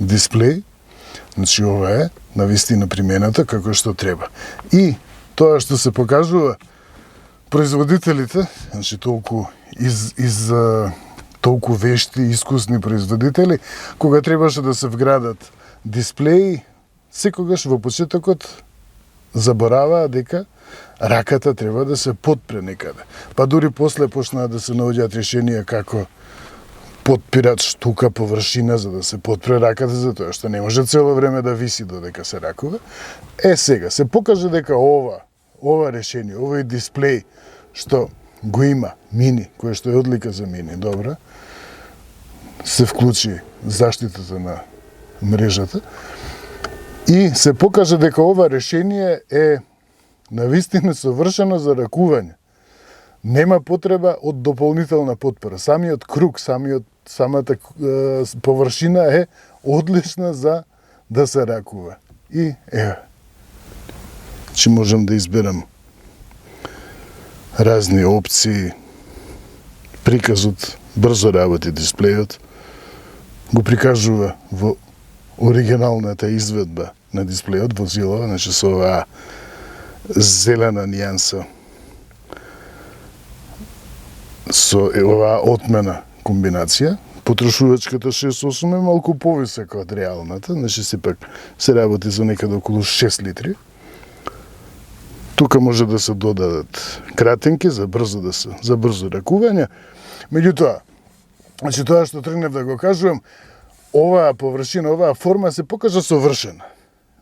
дисплеј. Значи ова е навистина примената како што треба. И тоа што се покажува производителите, значи толку толку вешти, искусни производители, кога требаше да се вградат дисплеи, секогаш во почетокот забораваа дека раката треба да се подпре некаде. Па дури после почнаа да се наоѓаат решенија како подпират штука површина за да се подпре раката, затоа што не може цело време да виси додека се ракува. Сега се покаже дека ова решение, овој дисплеј што го има мини, кое што е одлика за мини, добра, се вклучи заштитата на мрежата и се покаже дека ова решение е навистина совршено за ракување. Нема потреба од дополнителна потпора. Самиот круг, самата површина е одлична за да се ракува. И че можам да изберам разни опции, приказот, брзо работи дисплејот, го прикажува во оригиналната изведба на дисплејот возило, значи со оваа зелена нијанса, со оваа отмена комбинација. Потрошувачката 6.8 е малку повисока од реалната, значи сепак се работи за некаде околу 6 литри. Тука може да се додадат кратенки за брзо ракување. Меѓутоа, значи тоа што тргнев да го кажувам, оваа површина, оваа форма се покажа совршена.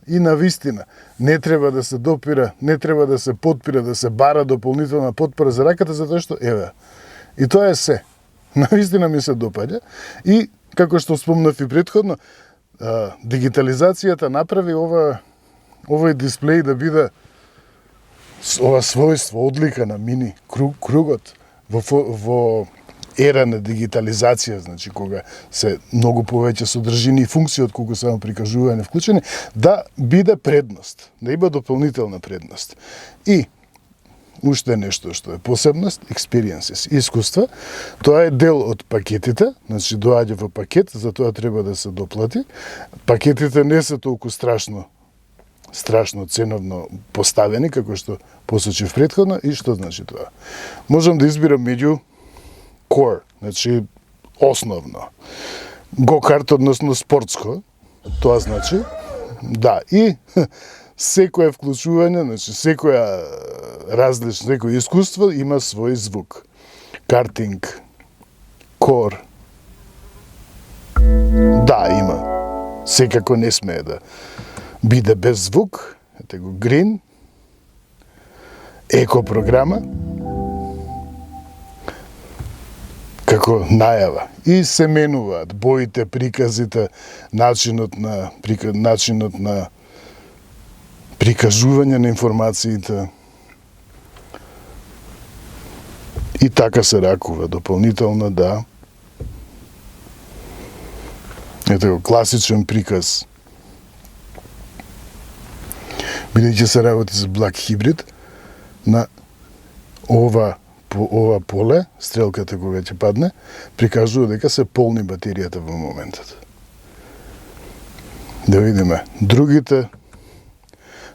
И навистина, не треба да се допира, не треба да се подпира, да се бара дополнителна подпора за раката, затоа што И тоа е се. Навистина ми се допаѓа. И, како што спомнав и претходно, дигитализацијата направи овој дисплеј да биде ова својство, одлика на мини кругот во ера на дигитализација, значи кога се многу повеќе содржини и функции од колку само прикажување вклучени, да биде предност, да има дополнителна предност. И уште нешто што е посебност, experiences, искуства, тоа е дел од пакетите, значи доаѓа во пакет, за тоа треба да се доплати. Пакетите не се толку страшно ценовно поставени, како што посочив претходно. И што значи тоа? Можам да избирам меѓу core, значи основно, go-kart, односно спортско, тоа значи, да, и секое вклучување, значи секој искуство има свој звук. Картинг, core, да, има. Секако не смее да биде без звук, ете го green, еко програма, како најава. И се менуваат боите, приказите, начинот на прикажување на информациите. И така се ракува дополнително, да. Ето го класичен приказ. Бидејќи се работи за благ хибрид, на ова поле, стрелката кога ќе падне, прикажува дека се полни батеријата во моментот. Да видиме другите.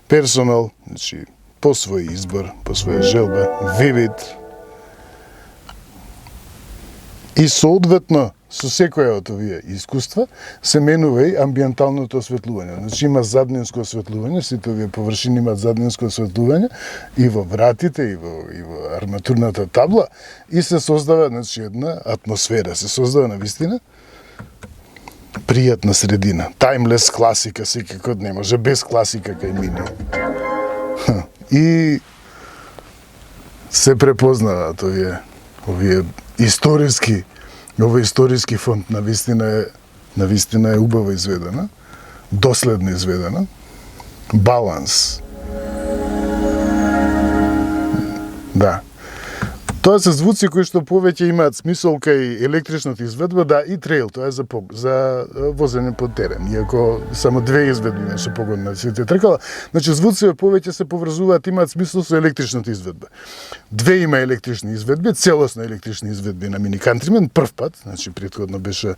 Персонал, значи по свој избор, по своја желба, vivid. И соодветно со секоја од овие искуства се менува и амбиенталното осветлување. Значи има заднинско осветлување, сите овие површини имаат заднинско осветлување и во вратите, и во арматурната табла, и се создава, значи, една атмосфера, се создава навистина пријатна средина. Таймлес класика, секако не може без класика кај мини. И се препознаваат овие историски, овој историски фонд навистина е убаво изведена, доследно изведена, баланс. Да. Тоа се звуци кои што повеќе имаат смисол кај електричната изведба, да, и трейл, тоа е за возење по терен, иако само две изведби имаше погон на сите тркала. Значи, звуци повеќе се поврзуваат, имаат смисол со електричната изведба. Две има електрични изведби, целосно електрични изведби на Mini Countryman, прв пат, значи, претходно беше,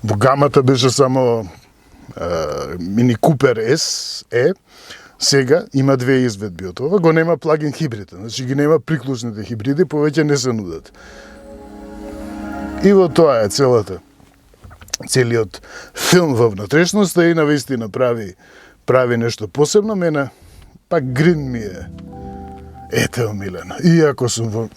во гамата беше само Mini Cooper SE, сега има две изведби од ова, го нема плагин хибридите, значи ги нема приклучните хибриди, повеќе не се нудат. И во тоа е целиот филм во внатрешноста и навистина прави нешто посебно. Мене пак Green ми е омилено. Иако сум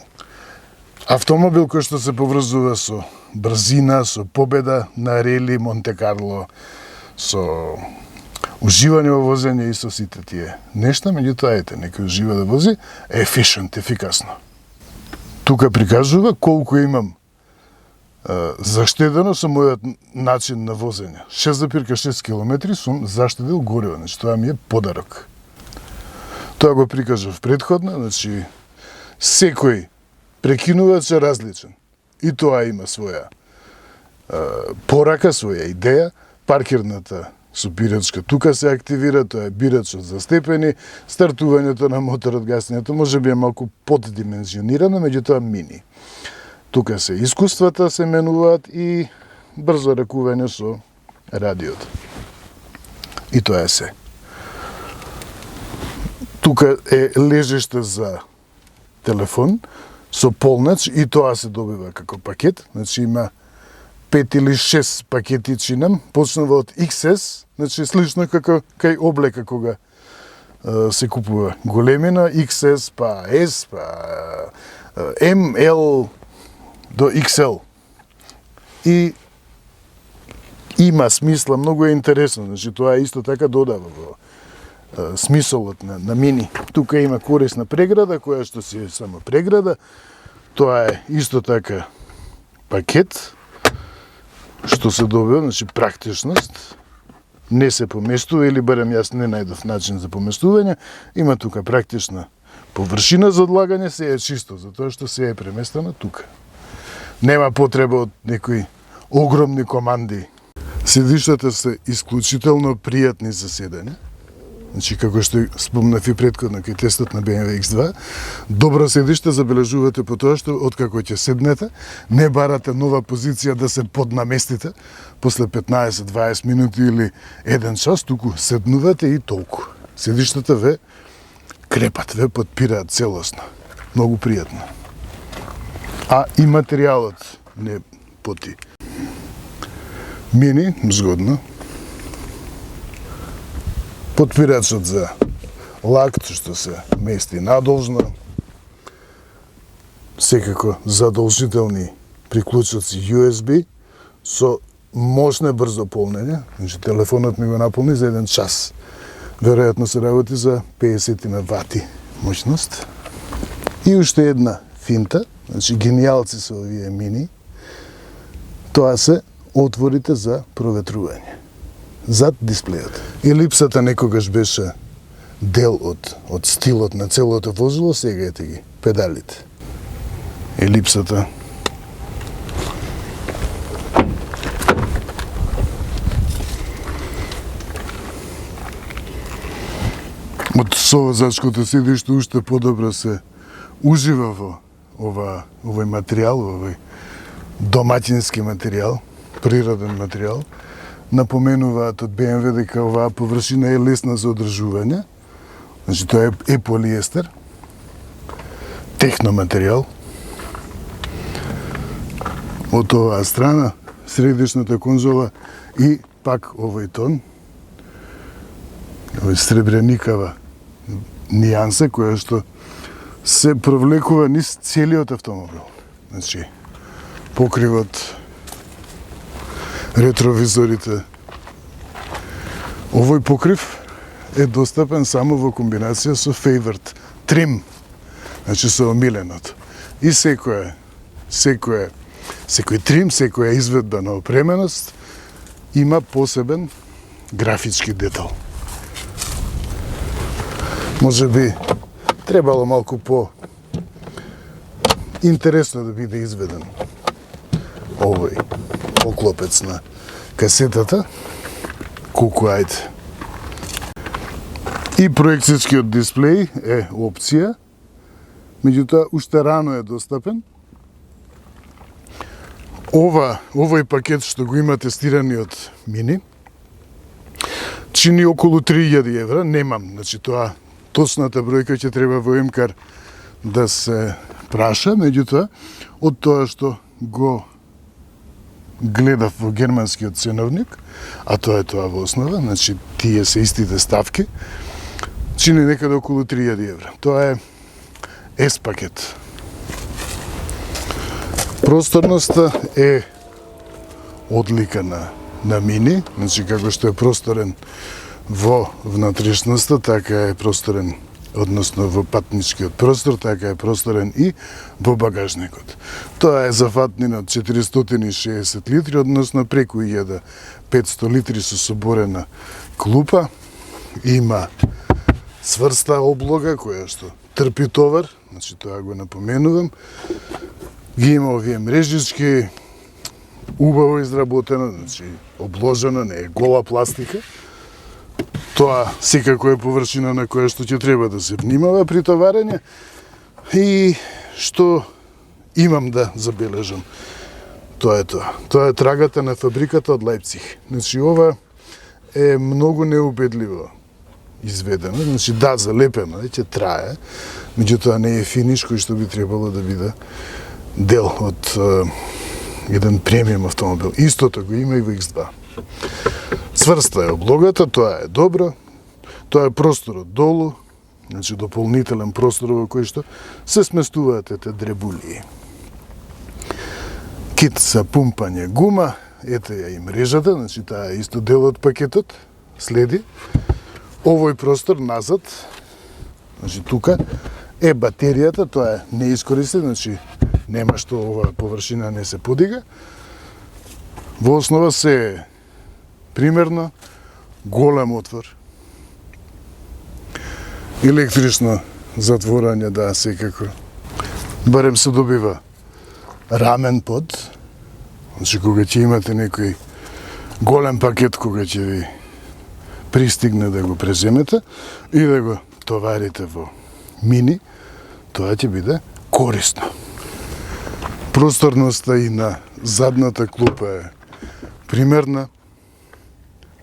Автомобил кој што се поврзува со брзина, со победа на рели, Монте Карло, со уживање во возење и со сите тие нешта, меѓутоа некој ужива да вози, efficient, ефикасно. Тука прикажува колку имам заштедено со мојот начин на возење. 6,6 км сум заштедил гориво, значи тоа ми е подарок. Тоа го прикажав предходно, значи секој прекинувач е различен. И тоа има своја порака, своја идеја. Паркирната со бирачка тука се активира, тоа е бирачот за степени, стартувањето на моторот, гаснењето може би е малку поддимензионирано, меѓутоа мини. Тука се искуствата се менуваат и брзо ракување со радиото. И тоа е се. Тука е лежиште за телефон со полнач и тоа се добива како пакет. Значи има 5 или 6 пакетичи нам, почнува од XS, значи слично како кај облека кога се купува големина, XS, па S, па M, L до XL. И има смисла, многу е интересно, значи тоа исто така додава во смисолот на мини. Тука има корисна преграда, која што си е само преграда. Тоа е исто така пакет, што се добива, значи практичност, не се поместува, или барем јас не најдов начин за поместување. Има тука практична површина за одлагање, се е чисто, затоа што се е преместена тука. Нема потреба од некои огромни команди. Седиштата се исклучително пријатни за седење. Значи, како што спомнав и предходно кај тестот на BMW X2, добро седиште забележувате по тоа што откако ќе седнете, не барате нова позиција да се поднаместите после 15-20 минути или 1 час, туку седнувате и толку. Седиштата ве крепат, ве подпираат целосно. Многу пријатно. А и материјалот не поти. Мини, згодно. Подпирачот за лакт, што се мести надолжно. Секако задолжителни приклучоци USB со мощно брзо полнење. Значи, телефонот ми го наполни за 1 час. Веројатно се работи за 50 на вати мощност. И уште една финта, значи гениалци се овие мини, тоа се отворите за проветрување зад дисплејот. И липсата некогаш беше дел од стилот на целото возило, сега ете ги педалите. И липсата од совозачкото седиште уште подобро се ужива во овој материјал, овој домаќински материјал, природен материјал. Напоменуваат од BMW дека оваа површина е лесна за одржување. Значи тоа е полиестер, техноматеријал. Од оваа страна средишната конзола и пак овој тон, овој сребреникава нијанса која што се провлекува низ целиот автомобил. Значи покривот, ретровизорите. Овој покрив е достапен само во комбинација со Favored Trim, значи со омиленото. И секој трим, секоја изведба на опременост има посебен графички детал. Може би требало малку по интересно да биде изведен овој поклопец на касетата, колку ајде. И проекцијскиот дисплеј е опција, меѓутоа уште рано е достапен. Овој пакет што го има тестираниот мини, чини околу 3000 евра, немам, значи тоа точната бројка ќе треба во МКАР да се праша, меѓутоа од тоа што го гледав во германскиот ценовник, а тоа е тоа во основа, значи тие се истите ставки, чини некаде околу 3000 евра. Тоа е S пакет. Просторноста е одлика на мини, значи како што е просторен во внатрешноста, така е просторен, односно во патничкиот простор, така е просторен и во багажникот. Тоа е зафатнина од 460 литри, односно преку 1500 литри со соборена клупа. Има цврста облога која што трпи товар, значи тоа го напоменувам. Ги има овие мрежички, убаво изработено, значи обложено, не е гола пластика. Тоа секако е површина на која што ќе треба да се внимава при товарење. И што имам да забележам, тоа е тоа. Тоа е трагата на фабриката од Лајпциг. Значи ова е многу неубедливо изведено, значи да, залепено, ќе трае, меѓутоа не е финиш кој што би требало да биде дел од еден премиум автомобил. Истото го има и во X2. Цврста е облогата, тоа е добро, тоа е просторот долу, значи дополнителен простор во кој што се сместуваат ете дребулии. Кит за пумпање гума, ете ја и мрежата, значи таа е исто дел од пакетот, следи. Овој простор назад, значи тука, е батеријата, тоа е неискористен, значи нема што ова површина не се подига. Во основа се примерно голем отвор. Електрично затворање, да, секако. Барем се добива рамен под, значи кога ќе имате некој голем пакет, кога ќе ви пристигне да го преземете и да го товарите во мини, тоа ќе биде корисно. Просторноста и на задната клупа е примерна.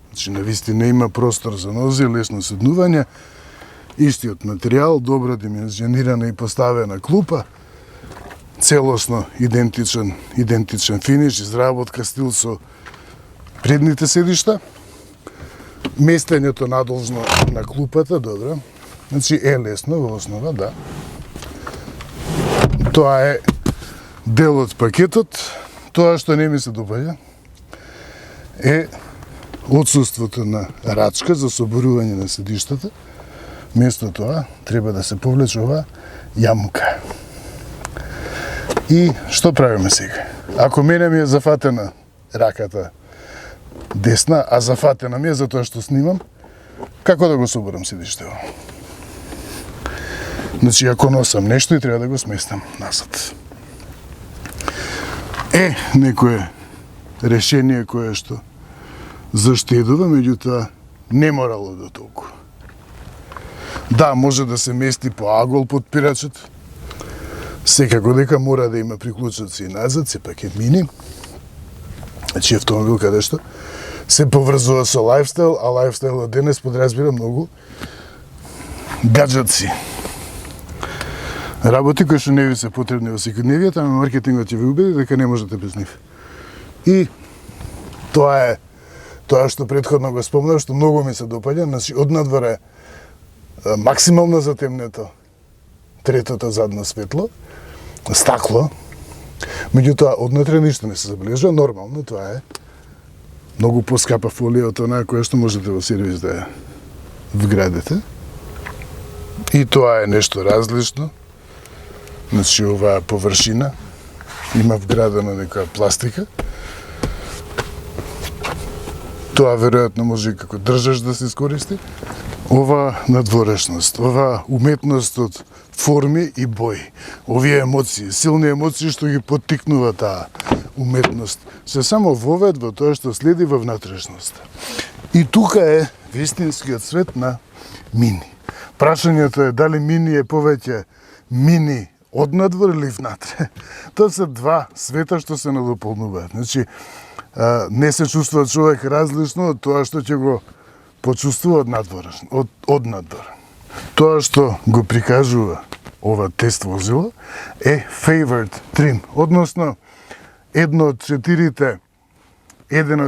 Значи, навистина има простор за нозе, лесно седнување, истиот материјал, добро димензионирана и поставена клупа, целосно идентичен финиш, изработка стил со предните седишта, местењето надолжно на клупата, добро, значи е лесно во основа, да. Тоа е дел од пакетот. Тоа што не ми се допаѓа е отсуството на рачка за соборување на седиштата. Место тоа треба да се повлече оваа јамка. И што правиме сега? Ако мене ми е зафатена раката десна, а зафатена ми е за тоа што снимам, како да го соборам седиштето? Значи, ако носам нешто и треба да го сместам назад. Некое решение кое што заштедува, меѓутоа не морало до толку. Да, може да се мести по агол подпирачот, секако дека мора да има приклучоци и назад, сепак е мини. Значи автомобил каде што се поврзува со лајфстайл, а лајфстайлот денес подразбира многу гаджетси. Работи кои што не ви се потребни во секојдневијата, ама маркетингот ќе ви убеди дека не можете без нив. И тоа е тоа што претходно го спомнав, што многу ми се допаѓа, значи однадвор е максимално затемнето третото задно светло, стакло, меѓутоа однатре ништо не се забележува, нормално, тоа е многу поскапа фолија од онаа која што можете во сервис да ја вградите. И тоа е нешто различно. Значи оваа површина има вградена некоја пластика. Тоа веројатно може и како држач да се искористи. Ова надворешност, ова уметност од форми и бои, овие емоции, силни емоции што ги поттикнува таа уметност, се само воведат во тоа што следи во внатрешноста. И тука е вистинскиот свет на мини. Прашањето е дали мини е повеќе мини однадвор или внатре. Тоа се два света што се надополнуваат. Значи, не се чувствува човек различно од тоа што ќе го почувствува од надвор. Тоа што го прикажува ова тест возило е favored trim, односно еден од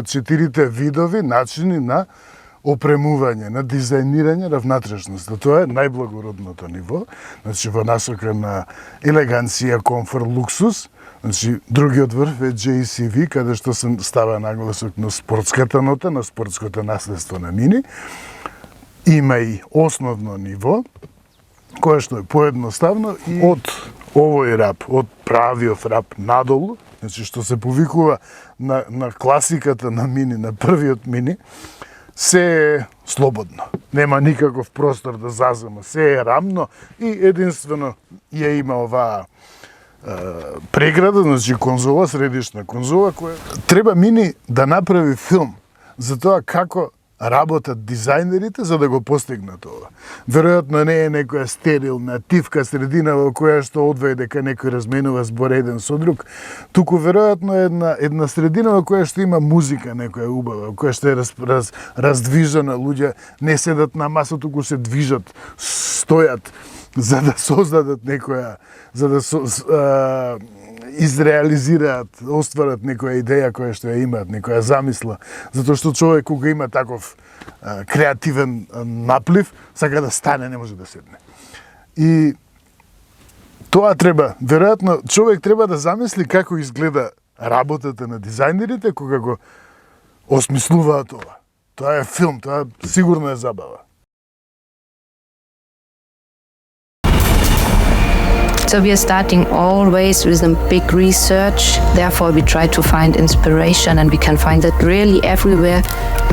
четирите видови, начини на опремување, на дизајнирање на внатрешноста. Тоа е најблагородното ниво, значи во насока на елеганција, комфорт, луксус. Значи, другиот врв е JCV, каде што се става нагласок на спортската нота, на спортското наследство на Мини. Има и основно ниво, кое што е поедноставно и од овој рап, од правиот рап надолу, значи што се повикува на класиката на Мини, на првиот Мини, се е слободно. Нема никаков простор да зазема, се е рамно и единствено ја има оваа преграда, значи конзола, средишна конзола, која треба Мини да направи филм за тоа како работат дизајнерите за да го постигнат ова. Веројатно не е некоја стерилна, тивка средина во која што одвај дека некој разменува збор еден со друг, туку веројатно една средина во која што има музика некоја убава, која што е раздвижена, луѓе не седат на маса, туку се движат, стојат за да создадат некоја, за да изреализираат, остварат некоја идеја која што ја имаат, некоја замисла, затоа што човек кога има таков креативен наплив, сака да стане, не може да седне. И тоа треба, веројатно, човек треба да замисли како изгледа работата на дизајнерите кога го осмислуваат ова. Тоа е филм, тоа сигурно е забава. So we are starting always with a big research. Therefore, we try to find inspiration, and we can find it really everywhere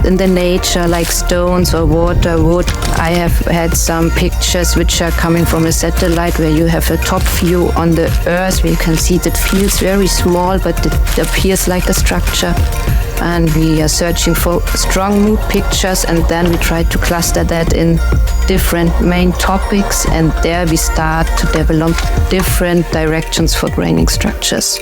in the nature, like stones or water, wood. I have had some pictures which are coming from a satellite where you have a top view on the Earth, where you can see that feels very small, but it appears like a structure. And we are searching for strong mood pictures, and then we try to cluster that in different main topics, and there we start to develop different directions for graining structures.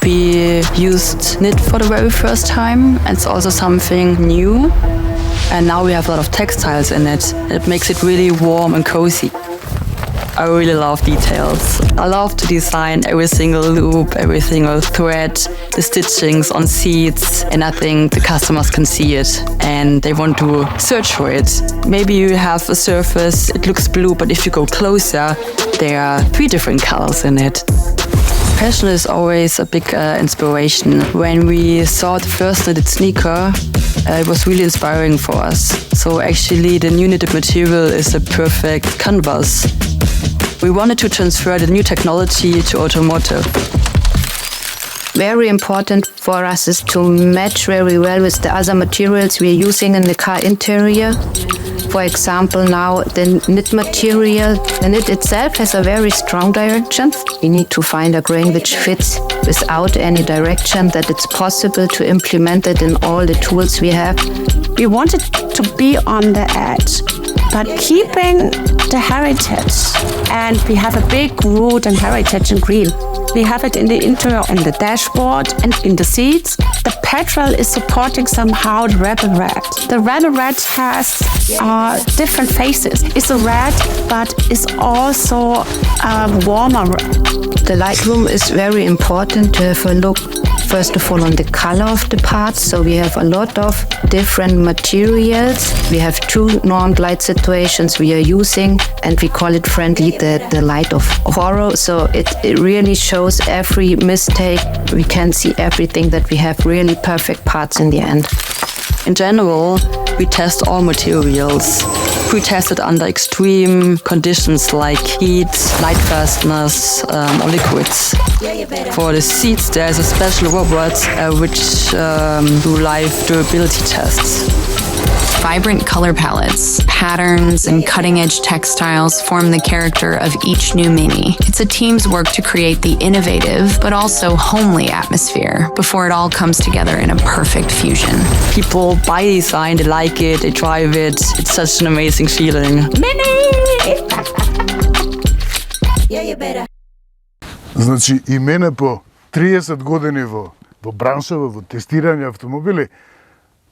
We used knit for the very first time. It's also something new, and now we have a lot of textiles in it. It makes it really warm and cozy. I really love details. I love to design every single loop, every single thread, the stitchings on seats, and I think the customers can see it and they want to search for it. Maybe you have a surface, it looks blue, but if you go closer, there are 3 different colors in it. Fashion is always a big inspiration. When we saw the first knitted sneaker, it was really inspiring for us. So actually the new knitted material is a perfect canvas. We wanted to transfer the new technology to automotive. Very important for us is to match very well with the other materials we are using in the car interior. For example, now the knit material, the knit itself has a very strong direction. We need to find a grain which fits without any direction, that it's possible to implement it in all the tools we have. We wanted to be on the edge, but keeping the heritage. And we have a big root and heritage in green. We have it in the interior, on the dashboard and in the seats. The petrol is supporting somehow the rebel red. The rebel red has different faces. It's a red, but it's also warmer red. The Lightroom is very important to have a look, first of all, on the color of the parts. So we have a lot of different materials. We have 2 normed light situations we are using, and we call it friendly the light of horror. So it really shows every mistake. We can see everything, that we have really perfect parts in the end. In general, we test all materials. We test it under extreme conditions like heat, light fastness, or liquids. For the seats, there's a special robot which do live durability tests. Vibrant color palettes, patterns, and cutting-edge textiles form the character of each new Mini. It's a team's work to create the innovative, but also homely atmosphere before it all comes together in a perfect fusion. People buy design, they like it, they drive it. It's such an amazing feeling. Mini! Значи, и мене по 30 години во браншава, во тестирање автомобили,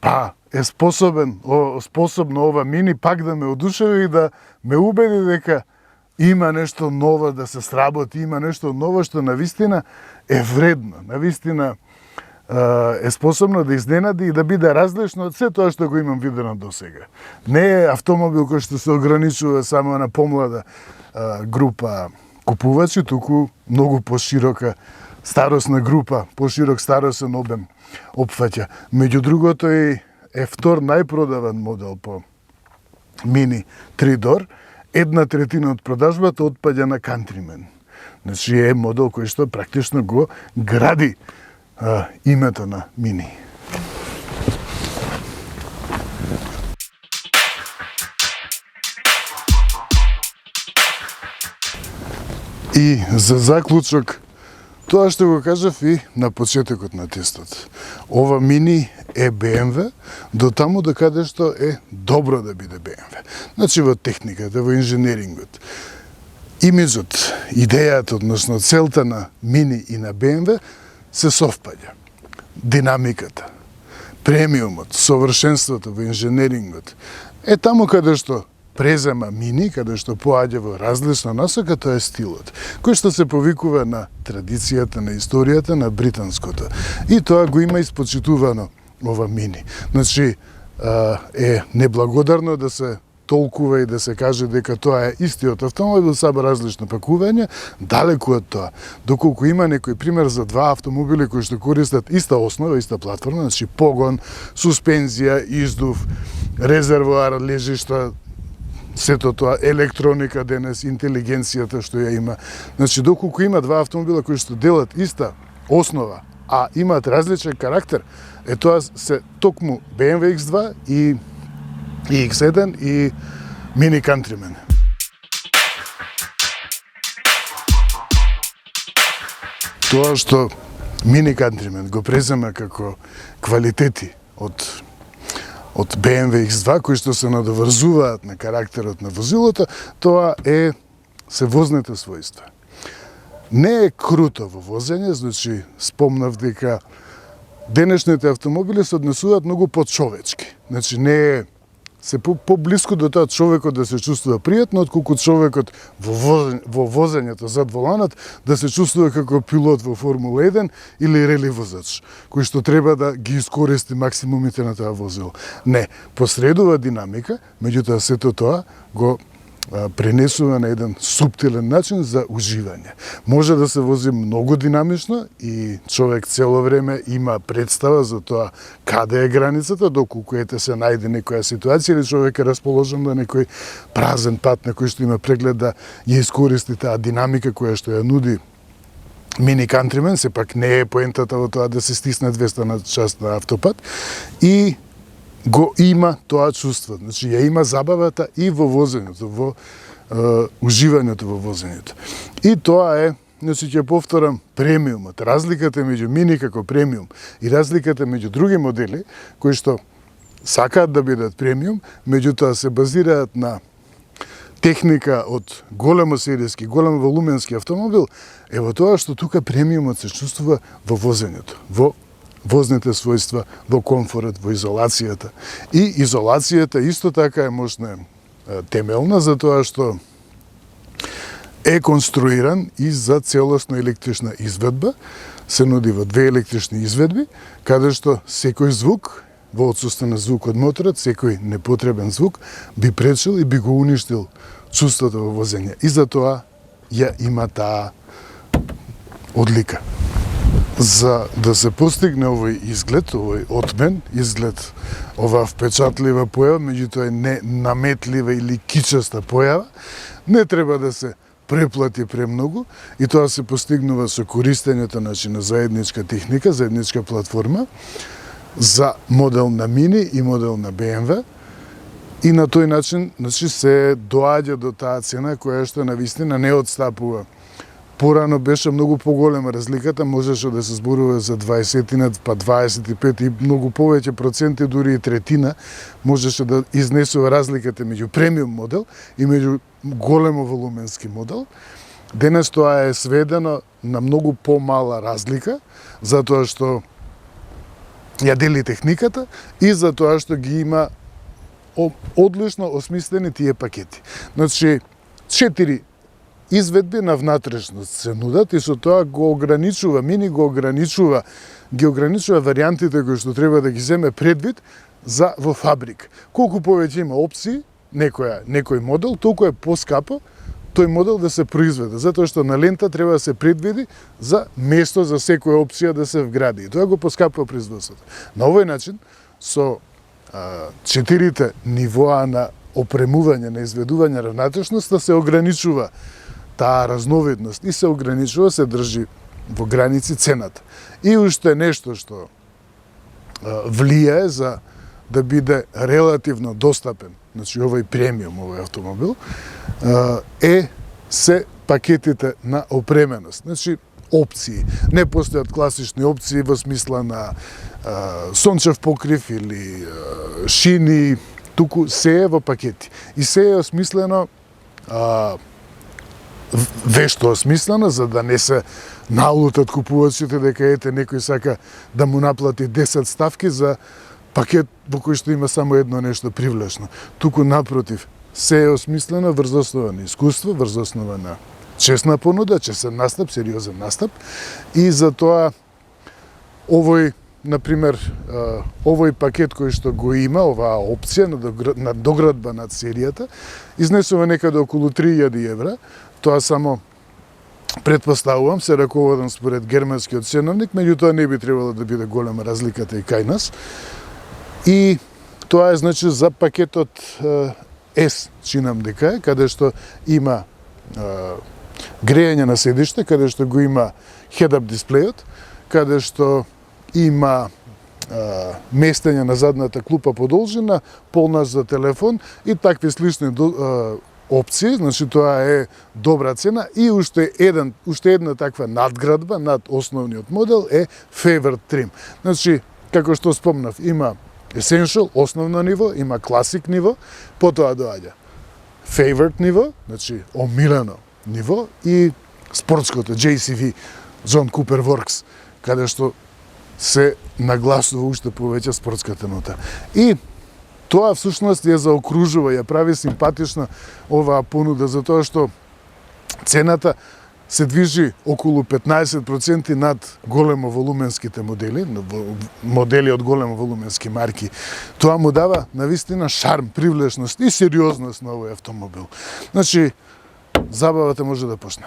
па е способно ова Мини пак да ме одушеви и да ме убеди дека има нешто ново да се сработи, има нешто ново што навистина е вредно, навистина е способно да изненади и да биде различно од се тоа што го имам видено до сега. Не е автомобил кој што се ограничува само на помлада група купувачи, туку многу поширока старосна група, поширок старосен обем опфаќа. Меѓу другото е втор најпродаван модел по Mini 3-door, 1/3 од продажбата отпаѓа на Countryman. Значи е модел кој што практично го гради името на Mini. И за заклучок, тоа што го кажав и на почетокот на тестот. Ова Mini е BMW до таму до каде што е добро да биде BMW. Значи во техниката, во инженерингот. Имиджот, идејата, односно целта на Mini и на BMW се совпаѓа. Динамиката, премиумот, совршенството во инженерингот е таму каде што презема Mini, каде што поаѓа во различна насока, тоа е стилот, кој што се повикува на традицијата, на историјата, на британското. И тоа го има испочитувано ова Mini. Значи, е неблагодарно да се толкува и да се каже дека тоа е истиот автомобил, саба различно пакување, далеку од тоа. Доколку има некој пример за два автомобили кои што користат иста основа, иста платформа, значи погон, суспензија, издув, резервоар, лежишта, сето тоа, електроника денес, интелигенцијата што ја има. Значи, доколку има два автомобила кои што делат иста основа, а имаат различен карактер, тоа се токму BMW X2 и X1 и Mini Countryman. Тоа што Mini Countryman го презема како квалитети од BMW X2, кои што се надоврзуваат на карактерот на возилото, тоа се возните својства. Не е круто во возење, значи спомнав дека денешните автомобили се однесуваат многу почовечки. Значи не е се поблиску до тоа човекот да се чувствува пријатно, отколку човекот во возењето зад воланот да се чувствува како пилот во Формула 1 или рели возач, кој што треба да ги искористи максимумите на тоа возило. Не, посредува динамика, меѓутоа сето тоа го пренесува на еден суптилен начин за уживање. Може да се вози многу динамично и човек цело време има представа за тоа каде е границата, доколку се најде некоја ситуација или човек е расположен на некој празен пат на кој што има преглед да ја искористи таа динамика која што ја нуди Mini Countryman, сепак не е поентата во тоа да се стисне 200 на час на автопат и го има тоа чувство. Значи, ја има забавата и во возењето, во уживањето во возењето. И тоа е, значи, ќе повторам, премиумот. Разликата меѓу Mini како премиум и разликата меѓу други модели, кои што сакаат да бидат премиум, меѓутоа се базираат на техника од големо серијски, голем волуменски автомобил, е во тоа што тука премиумот се чувствува во возењето, во возните својства, во комфорот, во изолацијата. И изолацијата исто така е можна темелна за тоа што е конструиран и за целосно електрична изведба, се нуди во две електрични изведби, каде што секој звук, во отсуство на звук од моторот, секој непотребен звук би пречил и би го уништил чувството во возење. И за тоа ја има таа одлика. За да се постигне овој изглед, овој отмен изглед, ова впечатлива појава, меѓутоа не наметлива или кичаста појава, не треба да се преплати премногу и тоа се постигнува со користењето на заедничка техника, заедничка платформа за модел на Mini и модел на BMW и на тој начин се доаѓа до таа цена која што навистина не отстапува. Порано беше многу поголема разликата, можеше да се зборува за 20, па 25 и многу повеќе проценти, дури и третина, можеше да изнесува разликата меѓу премиум модел и меѓу големо волуменски модел. Денес тоа е сведено на многу помала разлика, затоа што ја дели техниката и затоа што ги има одлично осмислени тие пакети. Значи, 4 изведби на внатрешност се нудат и со тоа го ограничува, Mini го ограничува ги ограничува варијантите кои што треба да ги земе предвид за во фабрик. Колку повеќе има опции, некој модел, толку е поскапо тој модел да се произведе, затоа што на лента треба да се предвиди за место за секоја опција да се вгради. И тоа го поскапува производството. На овој начин, со 4 нивоа на опремување, на изведување равнатешноста, се ограничува таа разновидност и се ограничува, се држи во граници цената. И уште нешто што влијае за да биде релативно достапен, значи овој премиум, овој автомобил, се пакетите на опременост. Значи, опции. Не постојат класични опции во смисла на сончев покрив или шини, туку се е во пакети. И се е осмислено вешто осмислено, за да не се налутат купувачите дека некој сака да му наплати 10 ставки за пакет во кој што има само едно нешто привлечно. Туку напротив, се е осмислено врз основа на искуство, врз основа на честна понуда, честен настап, сериозен настап, и затоа овој, например, овој пакет кој што го има, оваа опција на доградба над серијата, изнесува некаде околу 3000 евра. Тоа само предпоставувам, се раководам според германскиот ценовник, меѓутоа не би требало да биде голема разликата и кај нас. И тоа е значи за пакетот S, чинам дека е, каде што има грејање на седиште, каде што го има head-up дисплејот, каде што има местење на задната клупа подолжина, полна за телефон и такви слични опции, значи тоа е добра цена. И уште една таква надградба над основниот модел е Favorite Trim. Значи, како што спомнав, има Essential, основно ниво, има Classic ниво, потоа доаѓа Favorite ниво, значи омилено ниво, и спортското JCV, John Cooper Works, каде што се нагласува уште повеќе спортската нота. И тоа всушност ја заокружува, ја прави симпатична оваа понуда, затоа што цената се движи околу 15% над големо волуменските модели, модели од големо волуменски марки. Тоа му дава навистина шарм, привлечност и сериозност на овој автомобил. Значи, забавата може да почне.